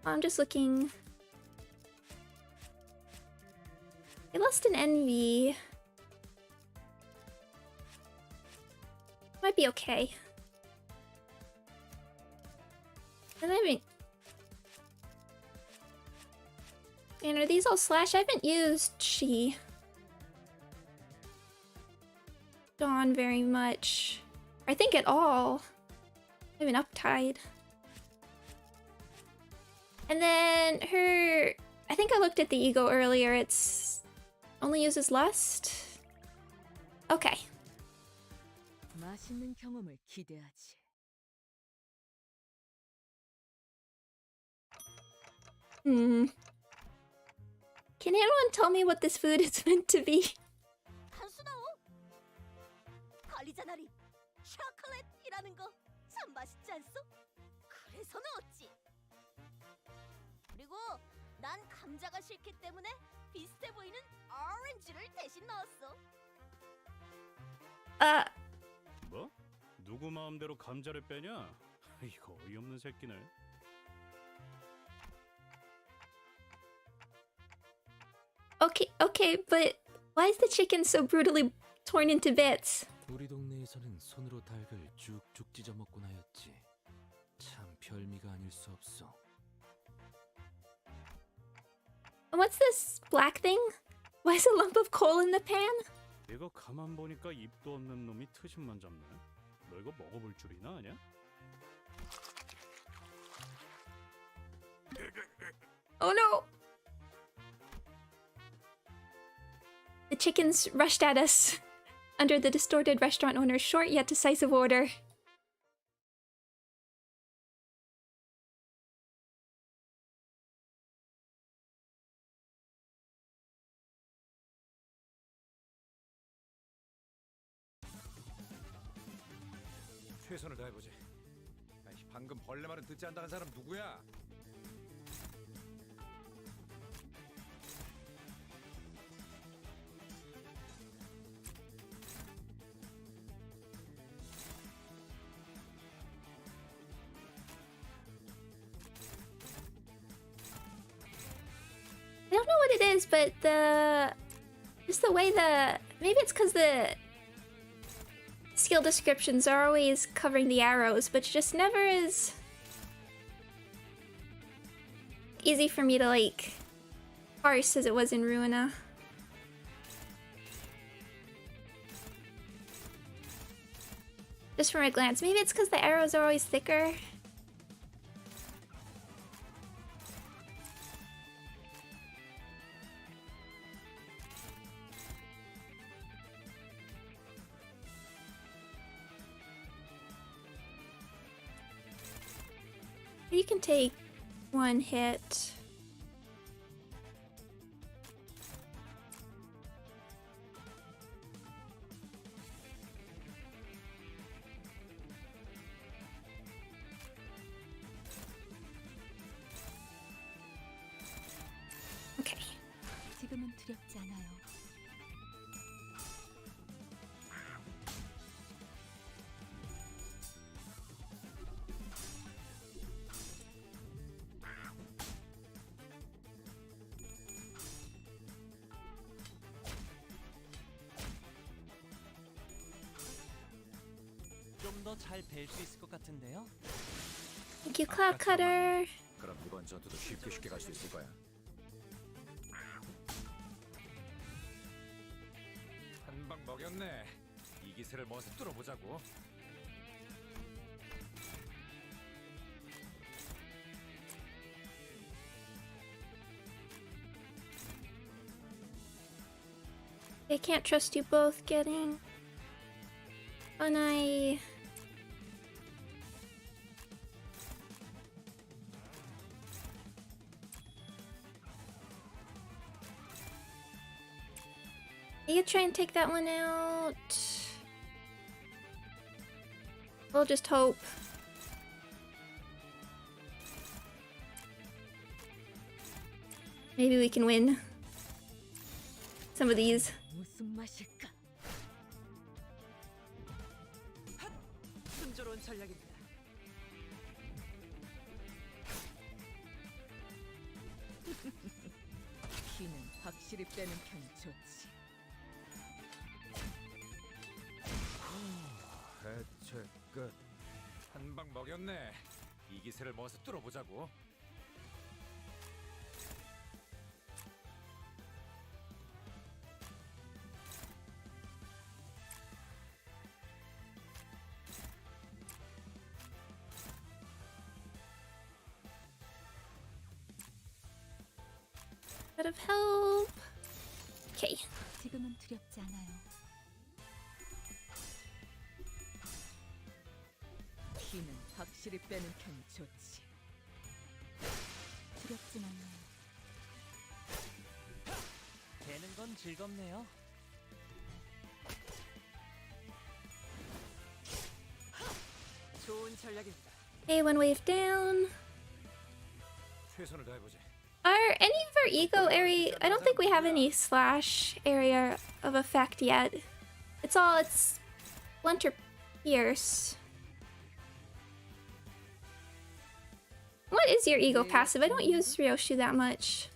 I'm just looking. I lost an envy. Might be okay. And I mean, and are these all slash? I haven't used she Dawn very much. I think at all. Even Uptide. And then her... I think I looked at the ego earlier. It's Only uses lust? Okay. 맛있는 경험을 기대하지. Hmm. Can anyone tell me what this food is meant to be? 한수나오. 관리자나리 초콜릿이라는 거 참 맛있지 않소? 그래서 넣었지. 그리고 난 감자가 싫기 때문에 비슷해 보이는 오렌지를 대신 넣었어. 뭐? 누구 마음대로 감자를 빼냐? 이거 어이없는 새끼네. Okay, but why is the chicken so brutally torn into bits? 우리 동네에서는 손으로 닭을 쭉쭉 찢어 먹곤 하였지. 참 별미가 아닐 수 없어. What's this black thing? Why is a lump of coal in the pan? 이거 가만 보니까 입도 없는 놈이 트심만 잡네. 너 이거 먹어볼 줄이나 아냐? Oh no! The chickens rushed at us under the distorted restaurant owner's short yet decisive order. 최선을 다해보지. 아이, 방금 벌레 말은 듣지 않다는 사람 누구야? I don't know what it is, but just the way maybe it's because the skill descriptions are always covering the arrows, but just never is easy for me to like parse as it was in Ruina. Just from a glance, maybe it's because the arrows are always thicker. You can take one hit. Okay. 지금은 두렵지 않아요. 좀 더 잘 뵐 수 있을 것 같은데요? Thank you, Cloud Cutter. 그럼 이번 전투도 쉽게 갈 수 있을 거야. 한 방 먹였네. 이 기세를 모아서 뚫어보자고. I can't trust you both getting on I You try and take that one out. We'll just hope. Maybe we can win some of these. 무슨 맛일까? 핫! 순조로운 전략입니다. 피는 확실히 빼는 편이 좋지. 해체 끝. 한 방 먹였네. 이 기세를 모아서 뚫어보자고. Bit of help. Okay. 지금은 두렵지 않아요. 피는 확실히 빼는 편이 좋지. 두렵진 않아요. 되는 건 즐겁네요. 좋은 전략입니다. Okay, one wave down. 최선을 다해보지. Are any of our ego area? I don't think we have any slash area of effect yet. It's Splinter Pierce. What is your ego passive? I don't use Ryoshu that much.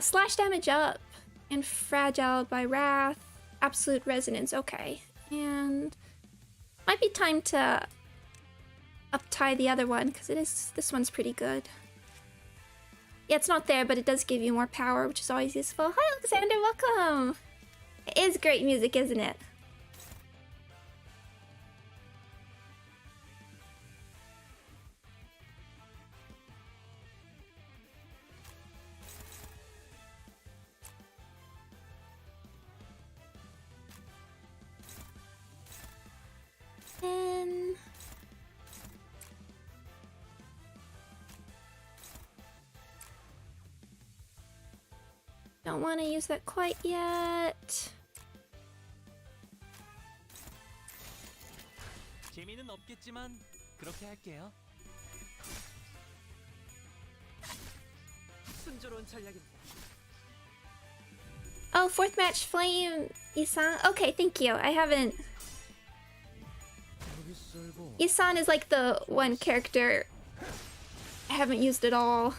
Slash damage up and fragile by wrath. Absolute resonance. Okay, and might be time to up-tie the other one because this one's pretty good. Yeah, it's not there, but it does give you more power, which is always useful. Hi, Alexander, welcome. It is great music, isn't it? And don't want to use that quite yet. 재미는 없겠지만 그렇게 할게요. 순조로운 전략입니다. Oh, fourth match flame, Isan. Okay, thank you. I haven't. Isan is like the one character I haven't used at all.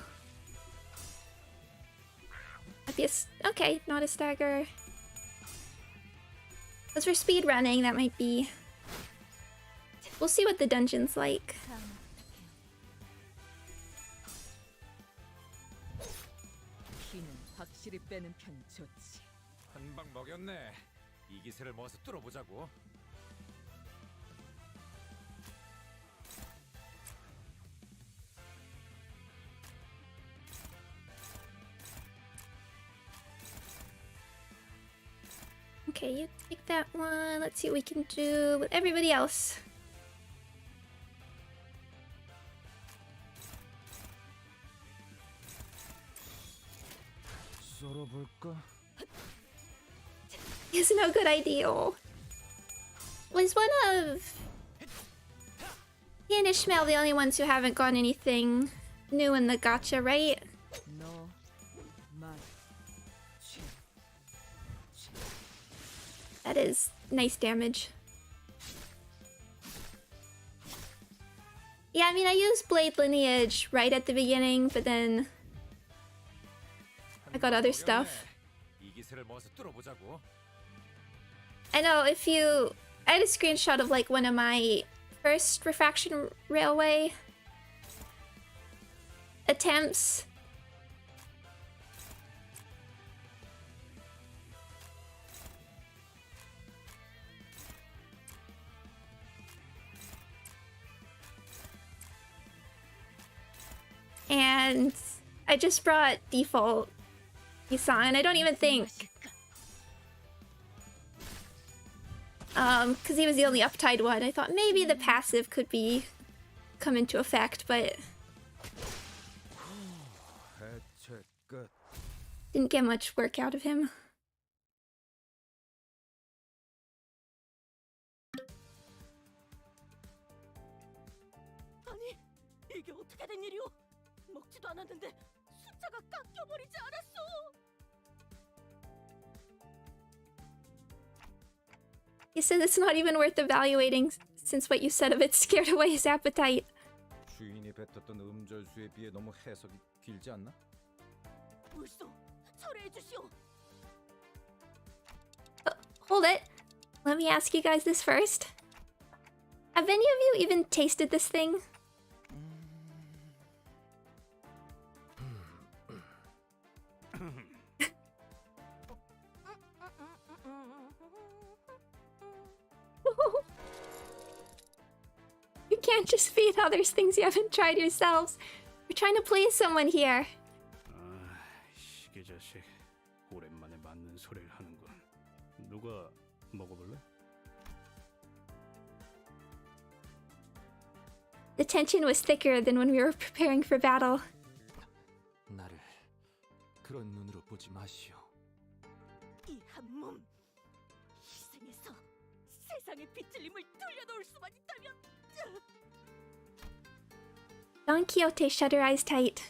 Might be okay, not a stagger. As for speed running, that might be. We'll see what the dungeon's like. 피는 확실히 빼는 편이 좋지. 한 방 먹였네. 이 기세를 모아서 뚫어보자고. Okay, you take that one. Let's see what we can do with everybody else. 썰어볼까? It's no good idea. Was one of he and Ishmael the only ones who haven't gotten anything new in the gacha, right? 너 말. That is nice damage. Yeah, I mean, I used Blade Lineage right at the beginning, but then I got other stuff. 이 기세를 모아서 뚫어보자고. I know, if you... I had a screenshot of like one of my first Refraction Railway attempts. And I just brought default Isan. I don't even think... because he was the only uptied one. I thought maybe the passive could come into effect, but didn't get much work out of him. 아니, 이게 어떻게 된 일이오? 먹지도 않았는데 숫자가 깎여버리지 않았어. He said it's not even worth evaluating since what you said of it scared away his appetite. 주인이 뱉었던 음절수에 비해 너무 해석이 길지 않나? 벌써 철회해 주시오. Hold it. Let me ask you guys this first. Have any of you even tasted this thing? You can't just feed others things you haven't tried yourselves. We're trying to please someone here. 시계 자식. 오랜만에 맞는 소리를 하는군. 누가 먹어볼래? The tension was thicker than when we were preparing for battle. 나를 그런 눈으로 보지 마시오. 이 한 몸 희생해서 세상의 빗질림을 돌려놓을 수만 있다면. Don Quixote shut her eyes tight.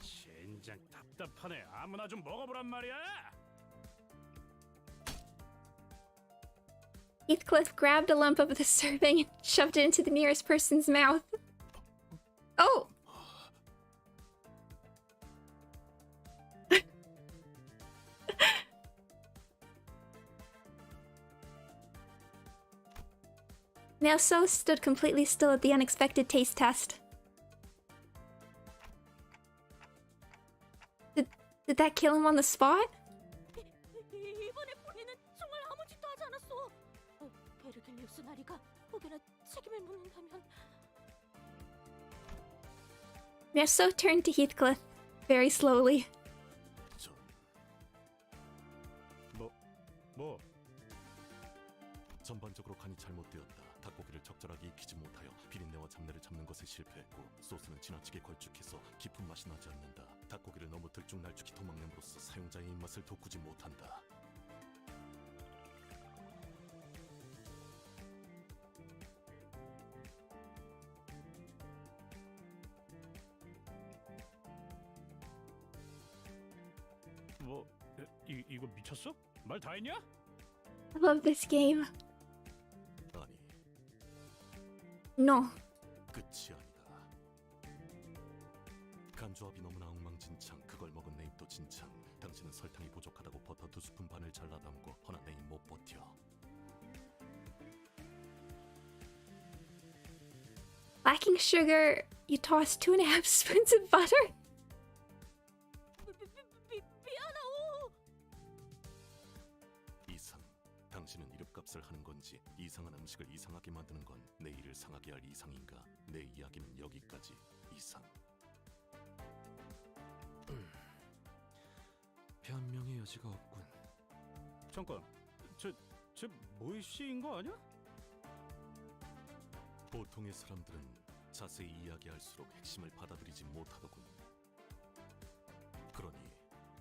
젠장 답답하네. 아무나 좀 먹어보란 말이야. Heathcliff grabbed a lump of the serving and shoved it into the nearest person's mouth. Oh! Now So stood completely still at the unexpected taste test. Did that kill him on the spot? 이번에 본인은 정말 아무 짓도 하지 않았어. 베르겔리우스 나리가 혹여나 책임을 묻는다면. Now So turned to Heathcliff, very slowly. 뭐? 전반적으로 간이 잘못되었다. 닭고기를 적절하게 익히지 못하여 비린내와 잡내를 잡는 것에 실패했고 소스는 지나치게 걸쭉해서 깊은 맛이 나지 않는다. 닭고기를 너무 들쭉날쭉히 도망냄으로써 사용자의 입맛을 돋구지 못한다. 뭐? 이거 미쳤어? 말 다 했냐? I love this game. 아니, No. 끝이 아니다. 간 조합이 너무나 엉망진창. 그걸 먹은 내 입도 진창. 당신은 설탕이 부족하다고 버터 2스푼 반을 잘라 담고 허나 내 입 못 버텨. Lacking sugar, you toss 2.5 spoons of butter? 미안하오. 이상. 당신은 이름값을 하는 건지 이상한 음식을 이상하게 만드는 건 내 일을 상하게 할 이상인가? 내 이야기는 여기까지. 이상. 변명의 여지가 없군. 잠깐. 쟤 모이씨인 거 아니야? 보통의 사람들은 자세히 이야기할수록 핵심을 받아들이지 못하더군. 그러니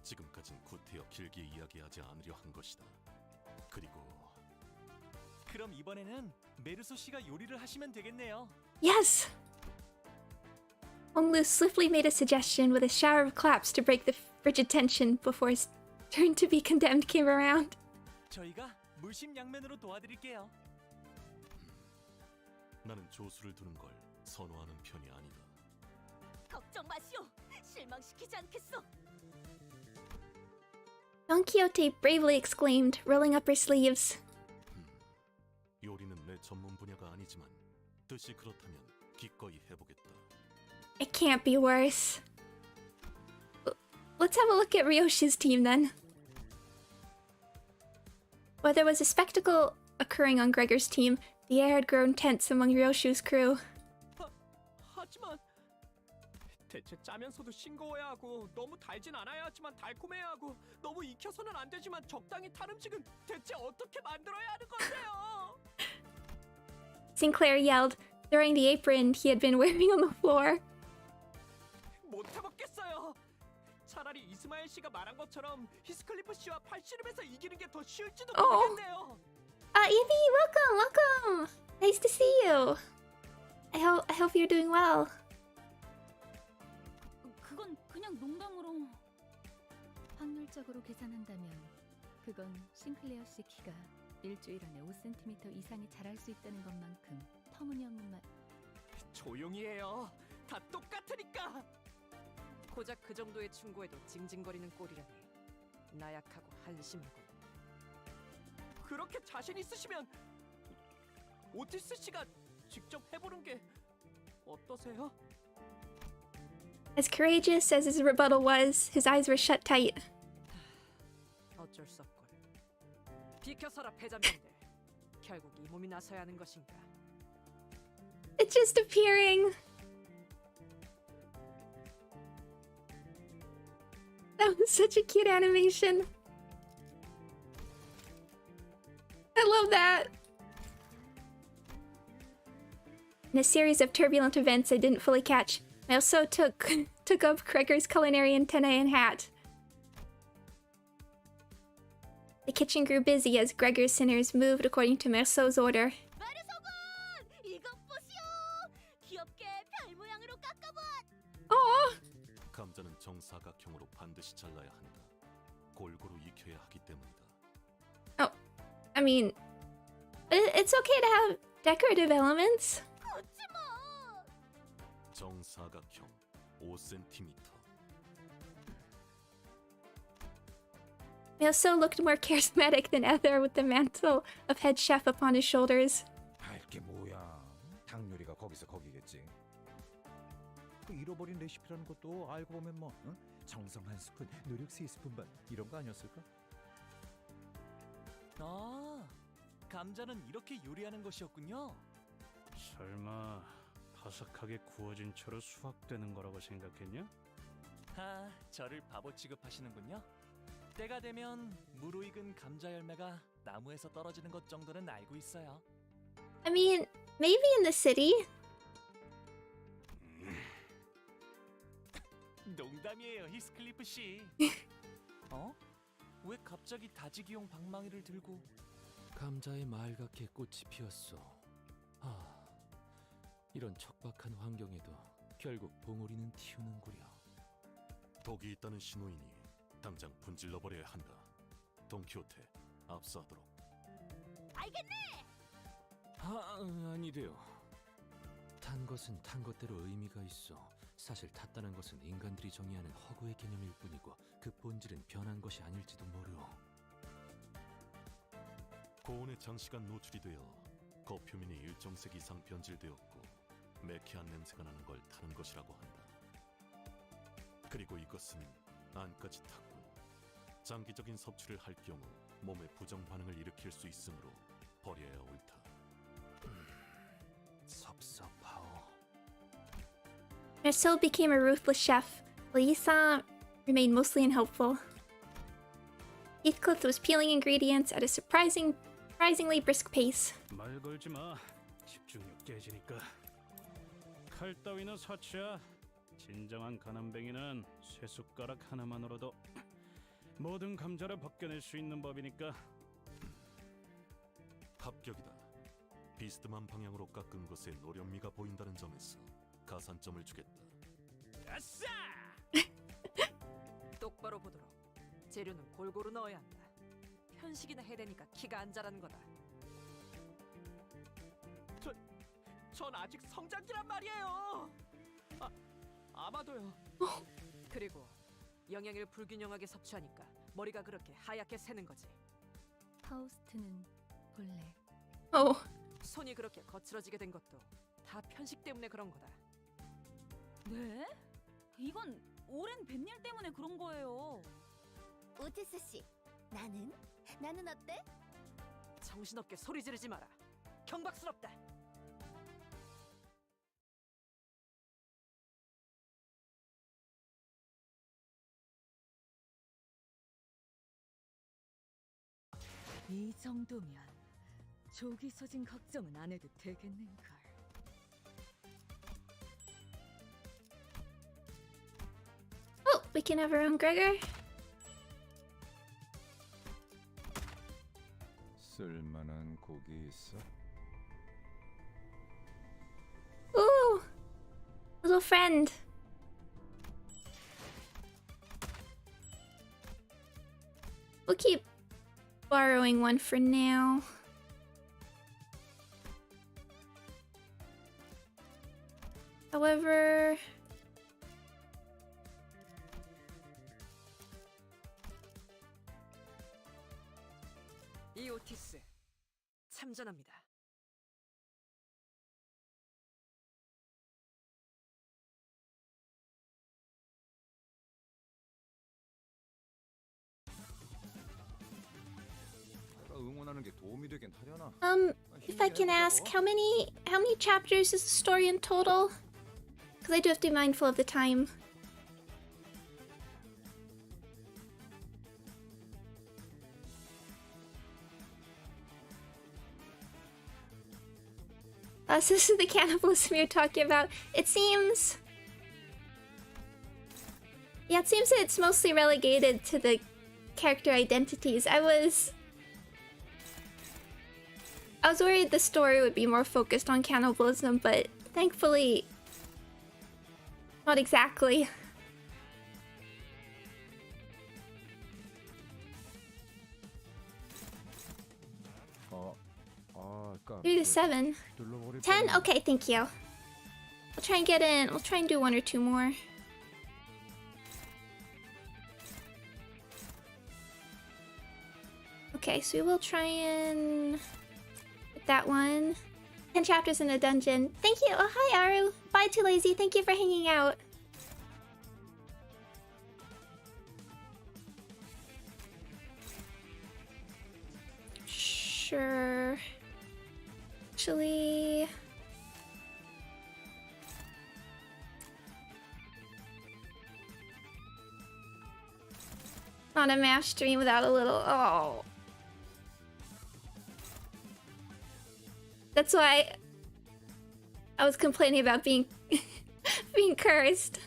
지금까진 구태여 길게 이야기하지 않으려 한 것이다. 그리고 그럼 이번에는 메르소 씨가 요리를 하시면 되겠네요. Yes! Honglu swiftly made a suggestion with a shower of claps to break the frigid tension before his turn to be condemned came around. 저희가 물심양면으로 도와드릴게요. 나는 조수를 두는 걸 선호하는 편이 아니다. 걱정 마시오. 실망시키지 않겠어. Don Quixote bravely exclaimed, rolling up her sleeves. 요리는 내 전문 분야가 아니지만 뜻이 그렇다면 기꺼이 해보겠다. It can't be worse. Let's have a look at Ryoshi's team then. While there was a spectacle occurring on Gregor's team, the air had grown tense among Ryoshi's crew. 하지만 대체 짜면서도 싱거워야 하고 너무 달진 않아야 하지만 달콤해야 하고 너무 익혀서는 안 되지만 적당히 탄 음식은 대체 어떻게 만들어야 하는 건데요? Sinclair yelled, throwing the apron he had been wearing on the floor. 못 해먹겠어요. 차라리 이스마엘 씨가 말한 것처럼 히스클리프 씨와 팔씨름에서 이기는 게 더 쉬울지도 모르겠네요. Evie, welcome! Nice to see you. I hope you're doing well. 그건 그냥 농담으로. 확률적으로 계산한다면 그건 싱클레어 씨 키가 일주일 안에 5cm 이상이 자랄 수 있다는 것만큼 터무니없는 말. 조용히 해요. 다 똑같으니까. 고작 그 정도의 충고에도 징징거리는 꼴이라니. 나약하고 한심하고. 그렇게 자신 있으시면 오티스 씨가 직접 해보는 게 어떠세요? As courageous as his rebuttal was, his eyes were shut tight. 어쩔 수 없군. 비켜서라 패잔병들. 결국 이 몸이 나서야 하는 것인가. It's just appearing. That was such a cute animation. I love that. In a series of turbulent events I didn't fully catch, I also took up Gregor's culinary antennae and hat. The kitchen grew busy as Gregor's sinners moved according to Merceau's order. 이것 보시오. 귀엽게 별 모양으로 깎아봐. Oh, 감자는 정사각형으로 반드시 잘라야 한다. 골고루 익혀야 하기 때문이다. I mean, it's okay to have decorative elements. 걷지 마. 정사각형 5cm. Merceau looked more charismatic than ever with the mantle of head chef upon his shoulders. 알게 뭐야? 닭 요리가 거기서 거기겠지. 그 잃어버린 레시피라는 것도 알고 보면 뭐 응? 정성 한 스푼, 노력 3스푼 반 이런 거 아니었을까? 아, 감자는 이렇게 요리하는 것이었군요. 설마 바삭하게 구워진 채로 수확되는 거라고 생각했냐? 아, 저를 바보 취급하시는군요. 때가 되면 무르익은 감자 열매가 나무에서 떨어지는 것 정도는 알고 있어요. I mean, maybe in the city. 농담이에요, 히스클리프 씨. 어? 왜 갑자기 다지기용 방망이를 들고? 감자의 말갛게 꽃이 피었어. 아, 이런 척박한 환경에도 결국 봉우리는 튀우는구려. 독이 있다는 신호이니 당장 분질러 버려야 한다. 돈키호테, 압수하도록. 알겠네. 아니래요. 탄 것은 탄 것대로 의미가 있어. 사실 탔다는 것은 인간들이 정의하는 허구의 개념일 뿐이고 그 본질은 변한 것이 아닐지도 모르오. 고온에 장시간 노출이 되어 거표민이 일정 색 이상 변질되었고 매캐한 냄새가 나는 걸 타는 것이라고 한다. 그리고 이것은 안까지 탔고 장기적인 섭취를 할 경우 몸에 부정 반응을 일으킬 수 있으므로 버려야 옳다. 섭섭하오. Merceau became a ruthless chef, while Yisam remained mostly unhelpful. Heathcliff was peeling ingredients at a surprisingly brisk pace. 말 걸지 마. 집중력 깨지니까. 칼 따위는 사치야. 진정한 가난뱅이는 쇠숟가락 하나만으로도 모든 감자를 벗겨낼 수 있는 법이니까. 합격이다. 비스듬한 방향으로 깎은 것에 노련미가 보인다는 점에서 가산점을 주겠다. 아싸! 똑바로 보도록. 재료는 골고루 넣어야 한다. 편식이나 해대니까 키가 안 자라는 거다. 전 아직 성장기란 말이에요. 아마도요. 그리고 영양을 불균형하게 섭취하니까 머리가 그렇게 하얗게 새는 거지. 파우스트는 본래 Oh, 손이 그렇게 거칠어지게 된 것도 다 편식 때문에 그런 거다. 네? 이건 오랜 뱃일 때문에 그런 거예요. 오티스 씨, 나는 어때? 정신없게 소리 지르지 마라. 경박스럽다. 이 정도면 조기 소진 걱정은 안 해도 되겠는걸. oh, we can have our own Gregor. 쓸만한 고기 있어? Ooh, little friend. We'll keep borrowing one for now. However, 이 오티스 참전합니다. 응원하는 게 도움이 되긴 하려나? if I can ask, how many chapters is the story in total? Because I do have to be mindful of the time. So this is the cannibalism you're talking about. It seems... Yeah, it seems that it's mostly relegated to the character identities. I was worried the story would be more focused on cannibalism, but thankfully, not exactly. 아까 3 to 7. 10? Okay, thank you. We'll try and get in. We'll try and do 1 or 2 more. Okay, so we will try and get that one. 10 chapters in a dungeon. Thank you. Oh, hi, Aru. Bye, Too Lazy. Thank you for hanging out. Sure. Actually... Not a math stream without a little... Oh. That's why I was complaining about being being cursed.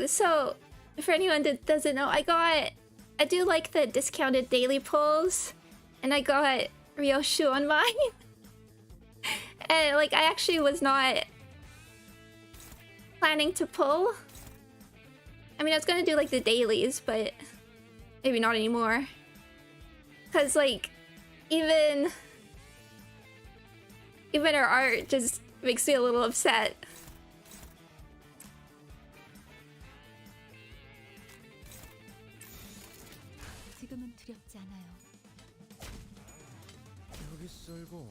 So, for anyone that doesn't know, I do like the discounted daily pulls, and I got Ryoshu on mine. And like, I actually was not planning to pull. I mean, I was gonna do like the dailies, but maybe not anymore. Cause like, even her art just makes me a little upset.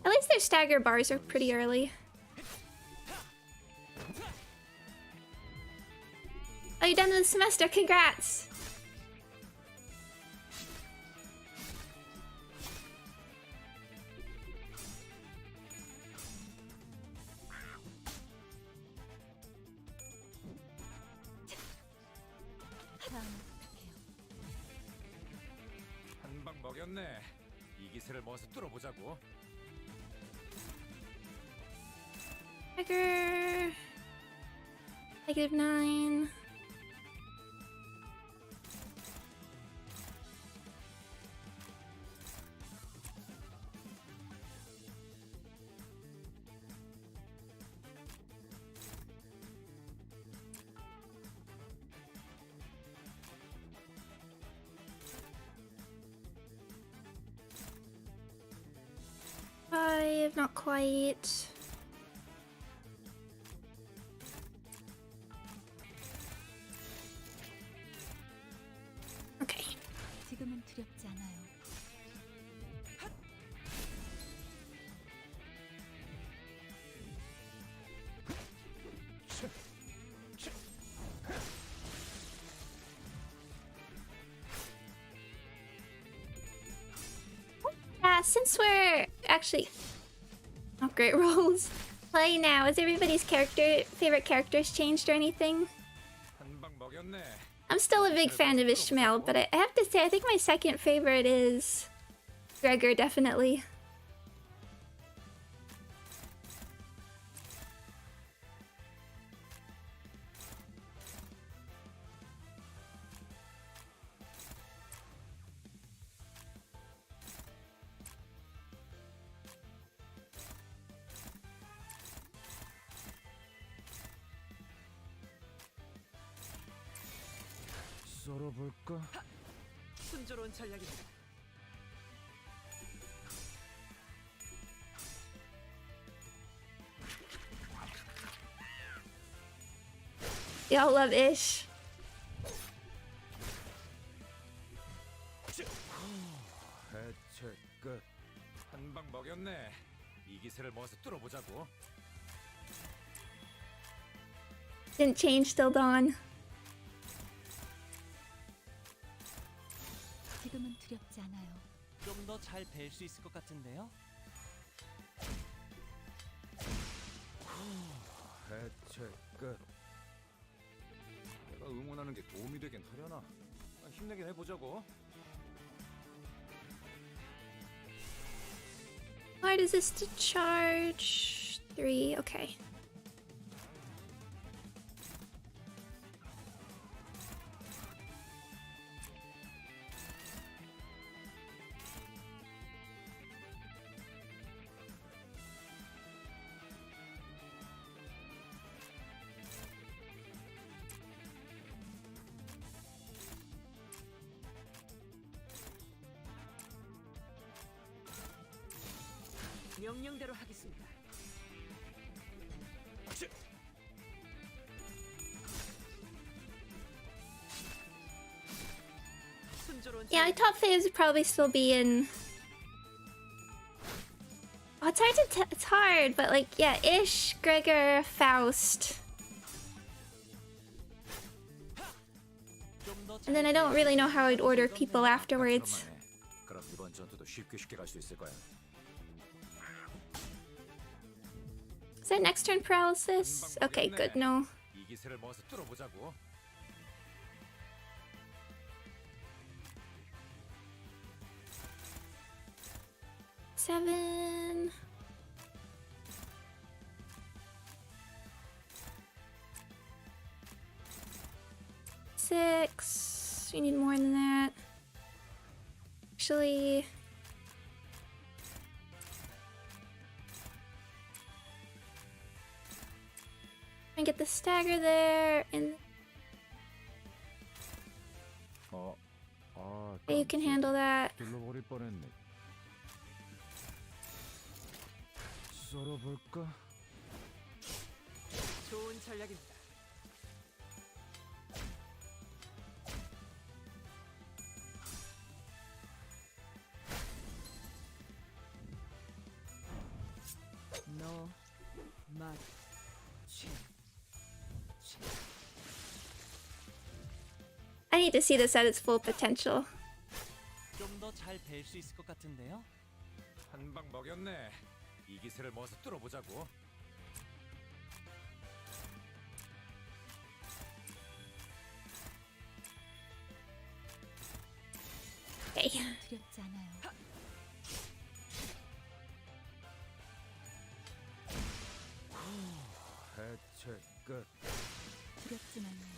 At least their stagger bars are pretty early. Oh, you're done with the semester, congrats! 한 방 먹였네. 이 기세를 모아서 뚫어보자고. Stagger... -9... not quite. Okay. 지금은 두렵지 않아요. Since we're actually not great rolls playing now, has everybody's favorite characters changed or anything? I'm still a big fan of Ishmael, but I have to say I think my second favorite is Gregor, definitely. 썰어볼까? 순조로운 전략입니다. Y'all love Ish. 해체 끝. 한 방 먹였네. 이 기세를 모아서 뚫어보자고. Didn't change till dawn. 지금은 두렵지 않아요. 좀 더 잘 뵐 수 있을 것 같은데요? 해체 끝. 내가 응원하는 게 도움이 되긴 하려나? 힘내긴 해보자고. How hard is this to charge? 3, okay. 명령대로 하겠습니다. Yeah, top phase would probably still be in. Oh, it's hard to it's hard, but like yeah, Ish, Gregor, Faust. And then I don't really know how I'd order people afterwards. 그럼 이번 전투도 쉽게 갈 수 있을 거야. Is that next turn paralysis? Okay, good, no. 이 기세를 모아서 뚫어보자고. Seven. Six. We need more than that. Actually. And get the stagger there, and you can handle that. 좋은 전략입니다. 너 마치 I need to see this at its full potential. 좀 더 잘 뵐 수 있을 것 같은데요? 한 방 먹였네. 이 기세를 모아서 뚫어보자고. Okay. 두렵지 않아요. 해체 끝. 두렵진 않아요.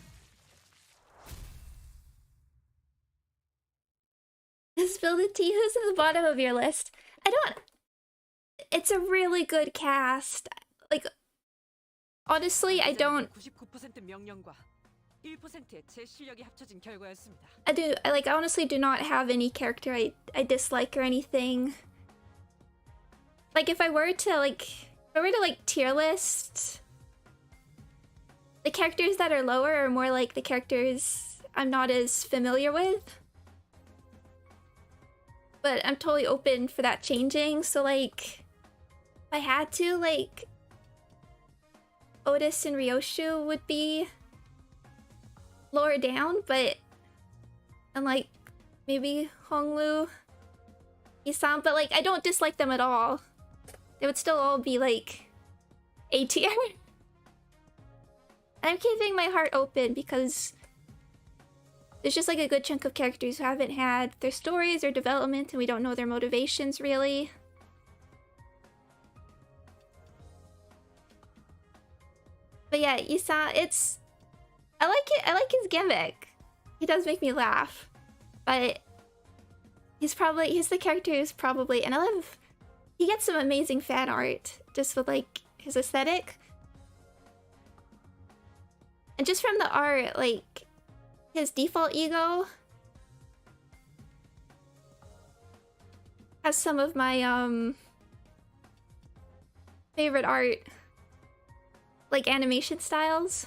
Visibility, who's at the bottom of your list? I don't. It's a really good cast. Like, honestly, I don't. 99% 명령과 1%의 제 실력이 합쳐진 결과였습니다. I honestly do not have any character I dislike or anything. Like, if I were to tier list, the characters that are lower are more like the characters I'm not as familiar with. But I'm totally open for that changing, so like, if I had to, like, Otis and Ryoshu would be lower down, but, and like, maybe Honglu, Isan, but like, I don't dislike them at all. They would still all be like, A tier. I'm keeping my heart open because there's just like a good chunk of characters who haven't had their stories or development, and we don't know their motivations really. But yeah, Isa, I like it. I like his gimmick. He does make me laugh, but he's the character who's probably, and he gets some amazing fan art just with like his aesthetic, and just from the art, like his default ego has some of my favorite art, like animation styles.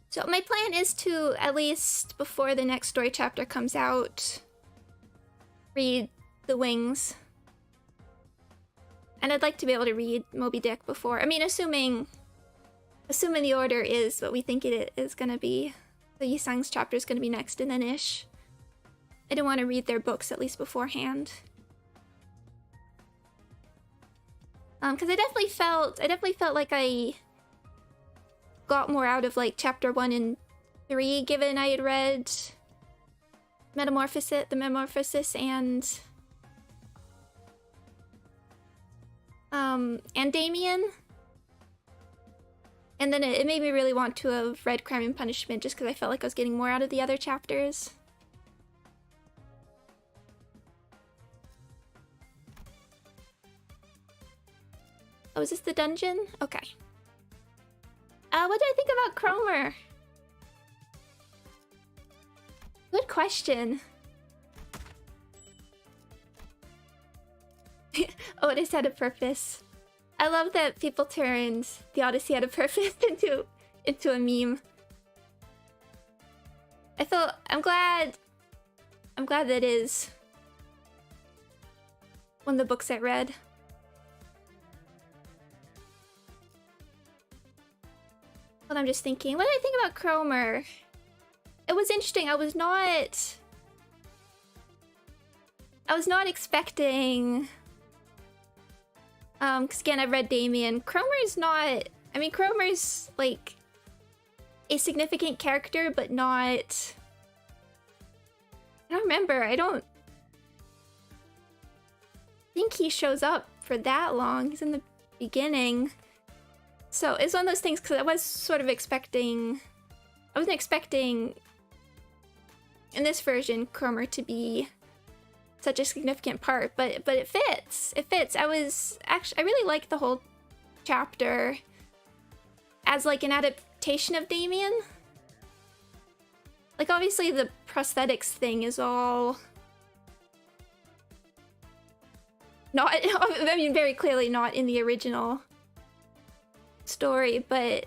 So my plan is to, at least before the next story chapter comes out, read The Wings. And I'd like to be able to read Moby Dick before. I mean, assuming the order is what we think it is gonna be. The Yisang's chapter is gonna be next, and then Ish. I don't want to read their books at least beforehand. Because I definitely felt like I got more out of like chapter 1 and 3, given I had read metamorphosis and Damien. And then it made me really want to have read Crime and Punishment just because I felt like I was getting more out of the other chapters. Oh, is this the dungeon? Okay. What do I think about Cromer? Good question. Otis had a purpose. I love that people turned the Odyssey had a purpose into a meme. I'm glad that is one of the books I read. But I'm just thinking, what do I think about Cromer? It was interesting. I was not expecting. Because again, I've read Damien. Cromer's not. I mean, Cromer's like a significant character, but not. I don't remember. I don't think he shows up for that long. He's in the beginning. So it's one of those things because I was sort of expecting. I wasn't expecting in this version Cromer to be such a significant part, but it fits. It fits. I really liked the whole chapter as like an adaptation of Damien. Like obviously the prosthetics thing is all not. I mean, very clearly not in the original story, but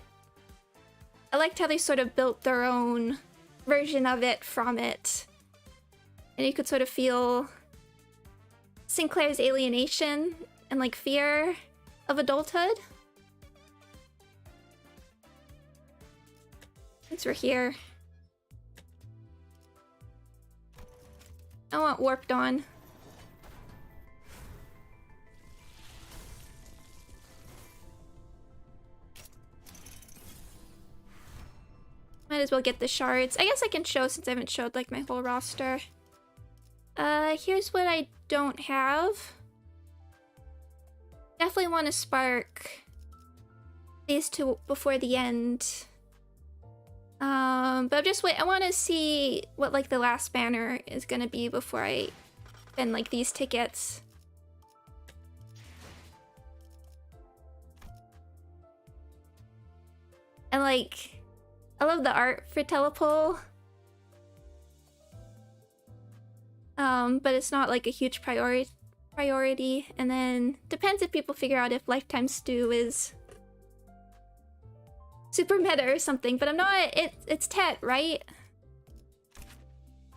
I liked how they sort of built their own version of it from it. And you could sort of feel Sinclair's alienation and like fear of adulthood. Since we're here. I want Warped On. Might as well get the shards. I guess I can show since I haven't showed like my whole roster. Here's what I don't have. Definitely want to spark these two before the end. But I'm just I want to see what like the last banner is gonna be before I spend like these tickets. And like, I love the art for Telepole. But it's not like a huge priority. And then depends if people figure out if Lifetime Stew is super meta or something. But I'm not. It's Tet, right?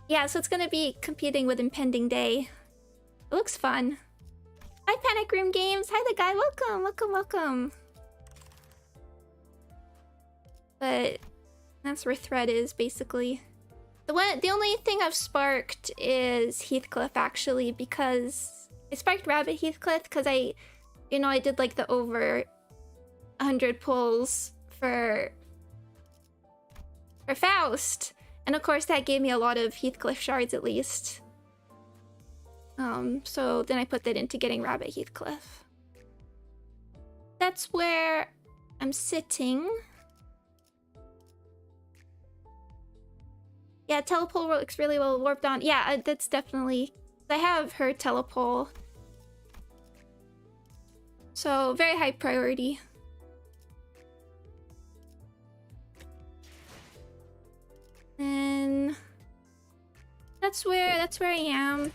Yeah, so it's gonna be competing with Impending Day. It looks fun. Hi, Panic Room Games. Hi, the guy. Welcome. But that's where Thread is basically. The only thing I've sparked is Heathcliff actually, because I sparked Rabbit Heathcliff because I did like the over 100 pulls for Faust, and of course that gave me a lot of Heathcliff shards at least. So then I put that into getting Rabbit Heathcliff. That's where I'm sitting. Yeah, Telepole works really well. Warped On. Yeah, that's definitely. I have heard Telepole. So very high priority. And that's where I am.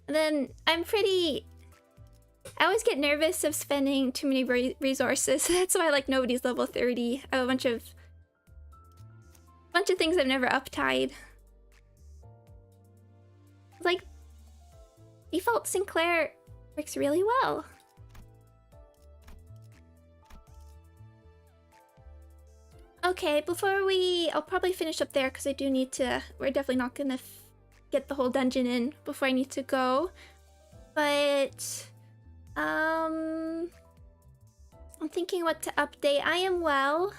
And then I always get nervous of spending too many resources. That's why like nobody's level 30. I have a bunch of things I've never uptied. Like default Sinclair works really well. Okay, I'll probably finish up there because I do need to. We're definitely not gonna get the whole dungeon in before I need to go. But I'm thinking what to update. I am well.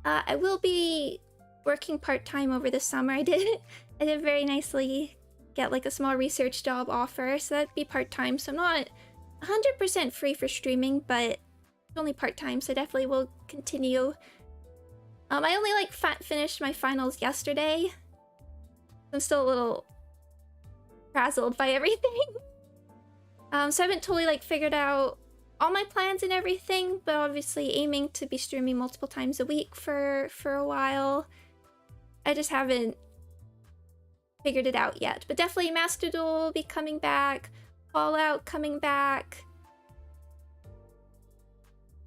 I will be working part-time over the summer. I did very nicely get like a small research job offer, so that'd be part-time. So I'm not 100% free for streaming, but it's only part-time, so I definitely will continue. I only like finished my finals yesterday. I'm still a little frazzled by everything. So I haven't totally like figured out all my plans and everything, but obviously aiming to be streaming multiple times a week for a while. I just haven't figured it out yet, but definitely Master Duel will be coming back, Fallout coming back.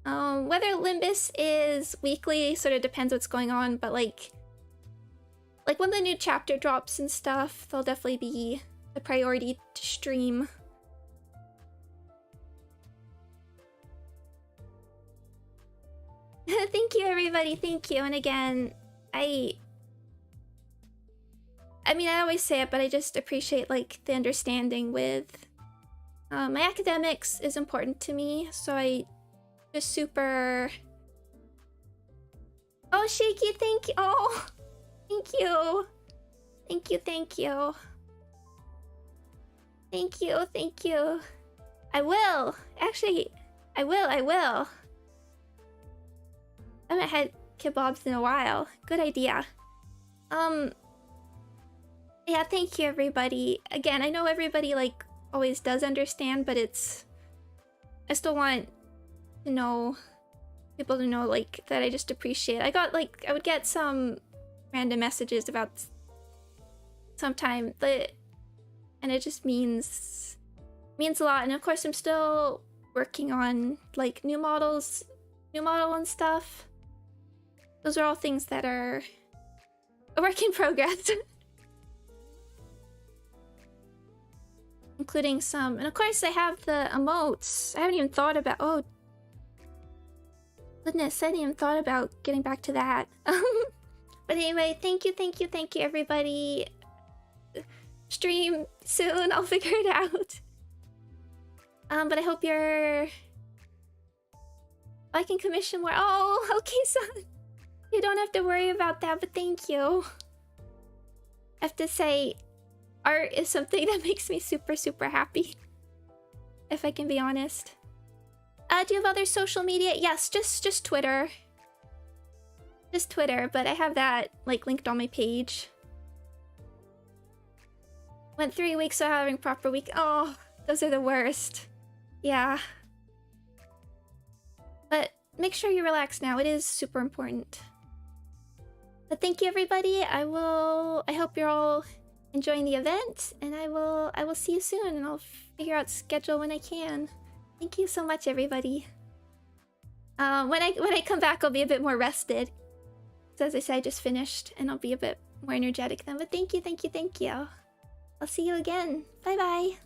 Whether Limbus is weekly sort of depends what's going on, but like when the new chapter drops and stuff, there'll definitely be a priority to stream. Thank you, everybody. Thank you. And again, I mean, I always say it, but I just appreciate like the understanding with my academics is important to me, so I just super. Oh, Shaky, thank you. Oh, thank you. Thank you, thank you. Thank you, thank you. I will. Actually, I will. I haven't had kebabs in a while. Good idea. Yeah, thank you, everybody. Again, I know everybody, like, always does understand, but it's... I still want to know... people to know, like, that I just appreciate. I got, like... I would get some random messages about... sometime, but... and it just means a lot. And of course, I'm still working on, like, new model and stuff. Those are all things that are a work in progress. Including some, and of course I have the emotes. I haven't even thought about, oh goodness, I hadn't even thought about getting back to that. But anyway, thank you everybody. Stream soon, I'll figure it out. But I hope I can commission more. Oh, okay, son. You don't have to worry about that, but thank you. I have to say, art is something that makes me super, super happy. If I can be honest. Do you have other social media? Yes, just Twitter. Just Twitter, but I have that, like, linked on my page. Went 3 weeks without having proper week. Oh, those are the worst. Yeah. But make sure you relax now. It is super important. But thank you, everybody. I hope you're all enjoying the event, and I will see you soon, and I'll figure out schedule when I can. Thank you so much, everybody. When I come back, I'll be a bit more rested. So as I said, I just finished, and I'll be a bit more energetic then. But thank you. I'll see you again. Bye bye.